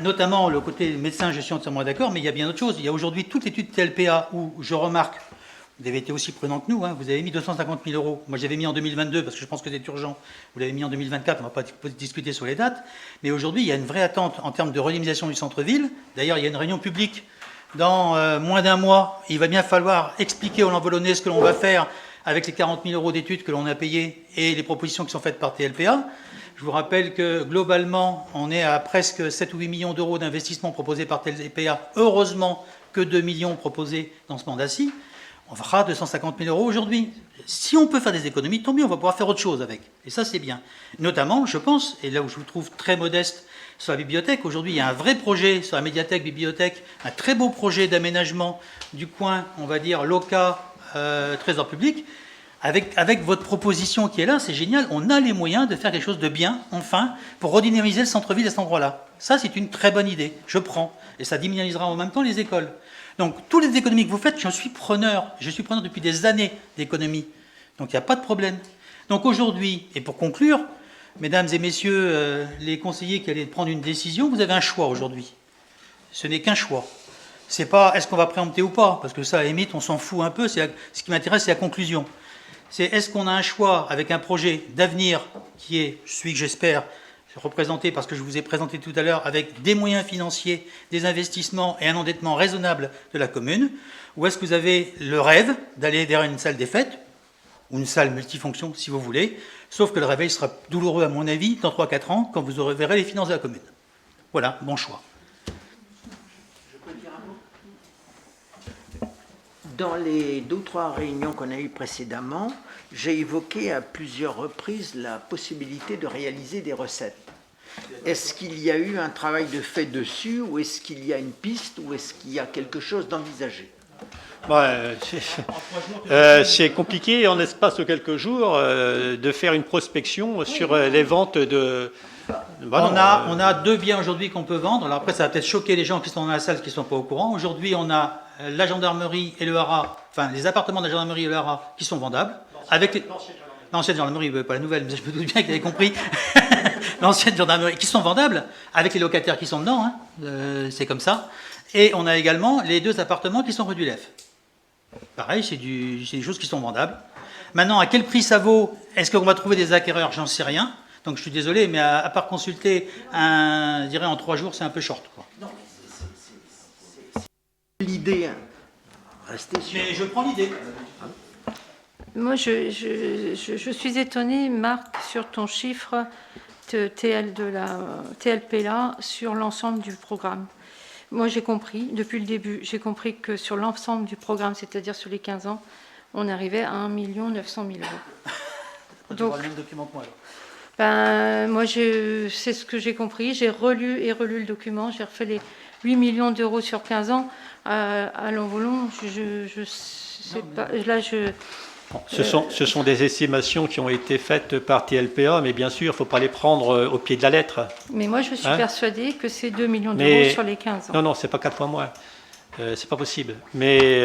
Notamment le côté médecin, je suis entièrement d'accord, mais il y a bien d'autres choses. Il y a aujourd'hui toute l'étude TLPA où je remarque, vous avez été aussi prudent que nous, hein, vous avez mis 250 000 €. Moi, j'avais mis en 2022 parce que je pense que c'est urgent. Vous l'avez mis en 2024, on ne va pas discuter sur les dates. Mais aujourd'hui, il y a une vraie attente en termes de redynamisation du centre-ville. D'ailleurs, il y a une réunion publique dans moins d'un mois. Il va bien falloir expliquer aux Lamvolonnais ce que l'on va faire avec les 40 000 € d'études que l'on a payées et les propositions qui sont faites par TLPA. Je vous rappelle que globalement, on est à presque 7 ou 8 millions d'euros d'investissement proposés par TLPA. Heureusement que 2 millions proposés dans ce mandat-ci. On fera 250 000 € aujourd'hui. Si on peut faire des économies, tant mieux, on va pouvoir faire autre chose avec. Et ça, c'est bien. Notamment, je pense, et là où je vous trouve très modeste sur la bibliothèque, aujourd'hui, il y a un vrai projet sur la médiathèque, bibliothèque, un très beau projet d'aménagement du coin, on va dire, Loca, Trésor public. Avec votre proposition qui est là, c'est génial. On a les moyens de faire quelque chose de bien, enfin, pour redynamiser le centre-ville à cet endroit-là. Ça, c'est une très bonne idée. Je prends. Et ça dynamisera en même temps les écoles. Donc, toutes les économies que vous faites, j'en suis preneur. Je suis preneur depuis des années d'économies. Donc, il n'y a pas de problème. Donc, aujourd'hui, et pour conclure, mesdames et messieurs les conseillers qui allaient prendre une décision, vous avez un choix aujourd'hui. Ce n'est qu'un choix. C'est pas est-ce qu'on va préempter ou pas, parce que ça, à la limite, on s'en fout un peu. Ce qui m'intéresse, c'est la conclusion. C'est est-ce qu'on a un choix avec un projet d'avenir qui est celui que j'espère représenté par ce que je vous ai présenté tout à l'heure, avec des moyens financiers, des investissements et un endettement raisonnable de la commune, ou est-ce que vous avez le rêve d'aller vers une salle des fêtes, ou une salle multifonction si vous voulez, sauf que le réveil sera douloureux à mon avis dans 3-4 ans quand vous verrez les finances de la commune. Voilà, bon choix. Dans les 2 ou 3 réunions qu'on a eues précédemment, j'ai évoqué à plusieurs reprises la possibilité de réaliser des recettes. Est-ce qu'il y a eu un travail de fait dessus, ou est-ce qu'il y a une piste, ou est-ce qu'il y a quelque chose d'envisagé? C'est compliqué en l'espace de quelques jours de faire une prospection sur les ventes de... On a 2 biens aujourd'hui qu'on peut vendre. Alors après, ça va peut-être choquer les gens qui sont dans la salle qui ne sont pas au courant. Aujourd'hui, on a la gendarmerie et le haras, enfin les appartements de la gendarmerie et le haras qui sont vendables. Avec l'ancienne gendarmerie, pas la nouvelle, mais je me doute bien que vous avez compris. L'ancienne gendarmerie qui sont vendables, avec les locataires qui sont dedans, hein, c'est comme ça. Et on a également les 2 appartements qui sont rue du Lef. Pareil, c'est des choses qui sont vendables. Maintenant, à quel prix ça vaut? Est-ce qu'on va trouver des acquéreurs? J'en sais rien. Donc je suis désolé, mais à part consulter, je dirais en 3 jours, c'est un peu short, quoi. Non, l'idée, restez sûr. Mais je prends l'idée. Moi, je suis étonnée, Marc, sur ton chiffre de TLPA sur l'ensemble du programme. Moi, j'ai compris, depuis le début, j'ai compris que sur l'ensemble du programme, c'est-à-dire sur les 15 ans, on arrivait à 1 900 000 €. Donc, le même document que moi, alors. Moi, c'est ce que j'ai compris. J'ai relu le document. J'ai refait les 8 millions d'euros sur 15 ans. À l'envolon, je sais pas. Là, Ce sont des estimations qui ont été faites par TLPA, mais bien sûr, il ne faut pas les prendre au pied de la lettre. Mais moi, je suis persuadée que c'est 2 millions d'euros sur les 15 ans. Non, c'est pas 4 fois moins. c'est pas possible. Mais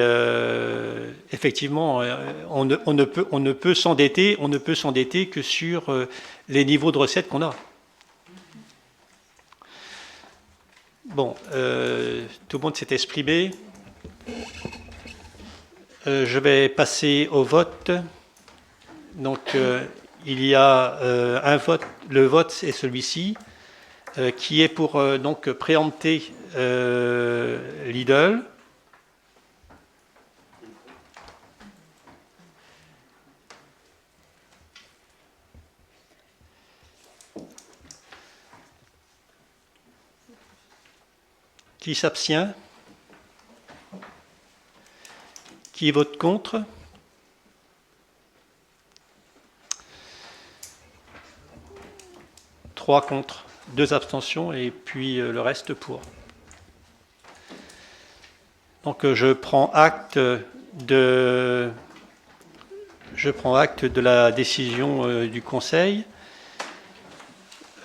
effectivement, on ne peut s'endetter que sur les niveaux de recettes qu'on a. Bon, tout le monde s'est exprimé. Je vais passer au vote. Donc, il y a un vote. Le vote est celui-ci, qui est pour donc préempter Lidl. Qui s'abstient? Qui vote contre? Trois contre, 2 abstentions et puis le reste pour. Donc je prends acte de la décision du Conseil.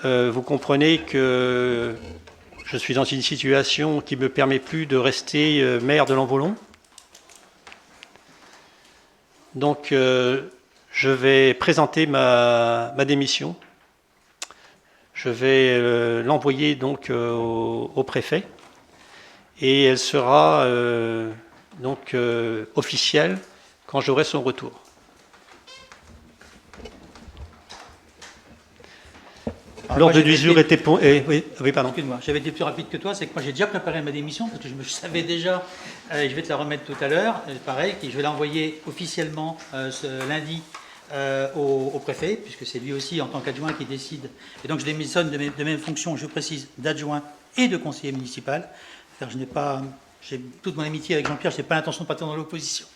Vous comprenez que je suis dans une situation qui ne me permet plus de rester maire de Lanvolon. Donc, je vais présenter ma démission. Je vais l'envoyer donc au préfet et elle sera donc officielle quand j'aurai son retour. L'ordre du jour était... Oui, pardon. Excuse-moi, j'avais été plus rapide que toi, c'est que moi j'ai déjà préparé ma démission, parce que je savais déjà, je vais te la remettre tout à l'heure, pareil, et je vais l'envoyer officiellement ce lundi au préfet, puisque c'est lui aussi en tant qu'adjoint qui décide. Et donc je démissionne de mes fonctions, je précise, d'adjoint et de conseiller municipal, car j'ai toute mon amitié avec Jean-Pierre, je n'ai pas l'intention de partir dans l'opposition.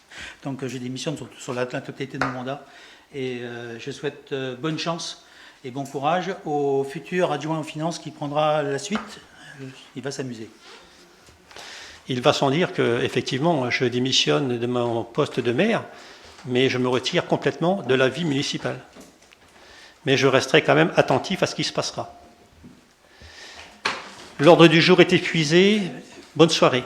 Donc je démissionne sur la totalité de mon mandat, et je souhaite bonne chance et bon courage au futur adjoint aux finances qui prendra la suite. Il va s'amuser. Il va sans dire qu'effectivement, je démissionne de mon poste de maire, mais je me retire complètement de la vie municipale. Mais je resterai quand même attentif à ce qui se passera. L'ordre du jour est épuisé. Bonne soirée.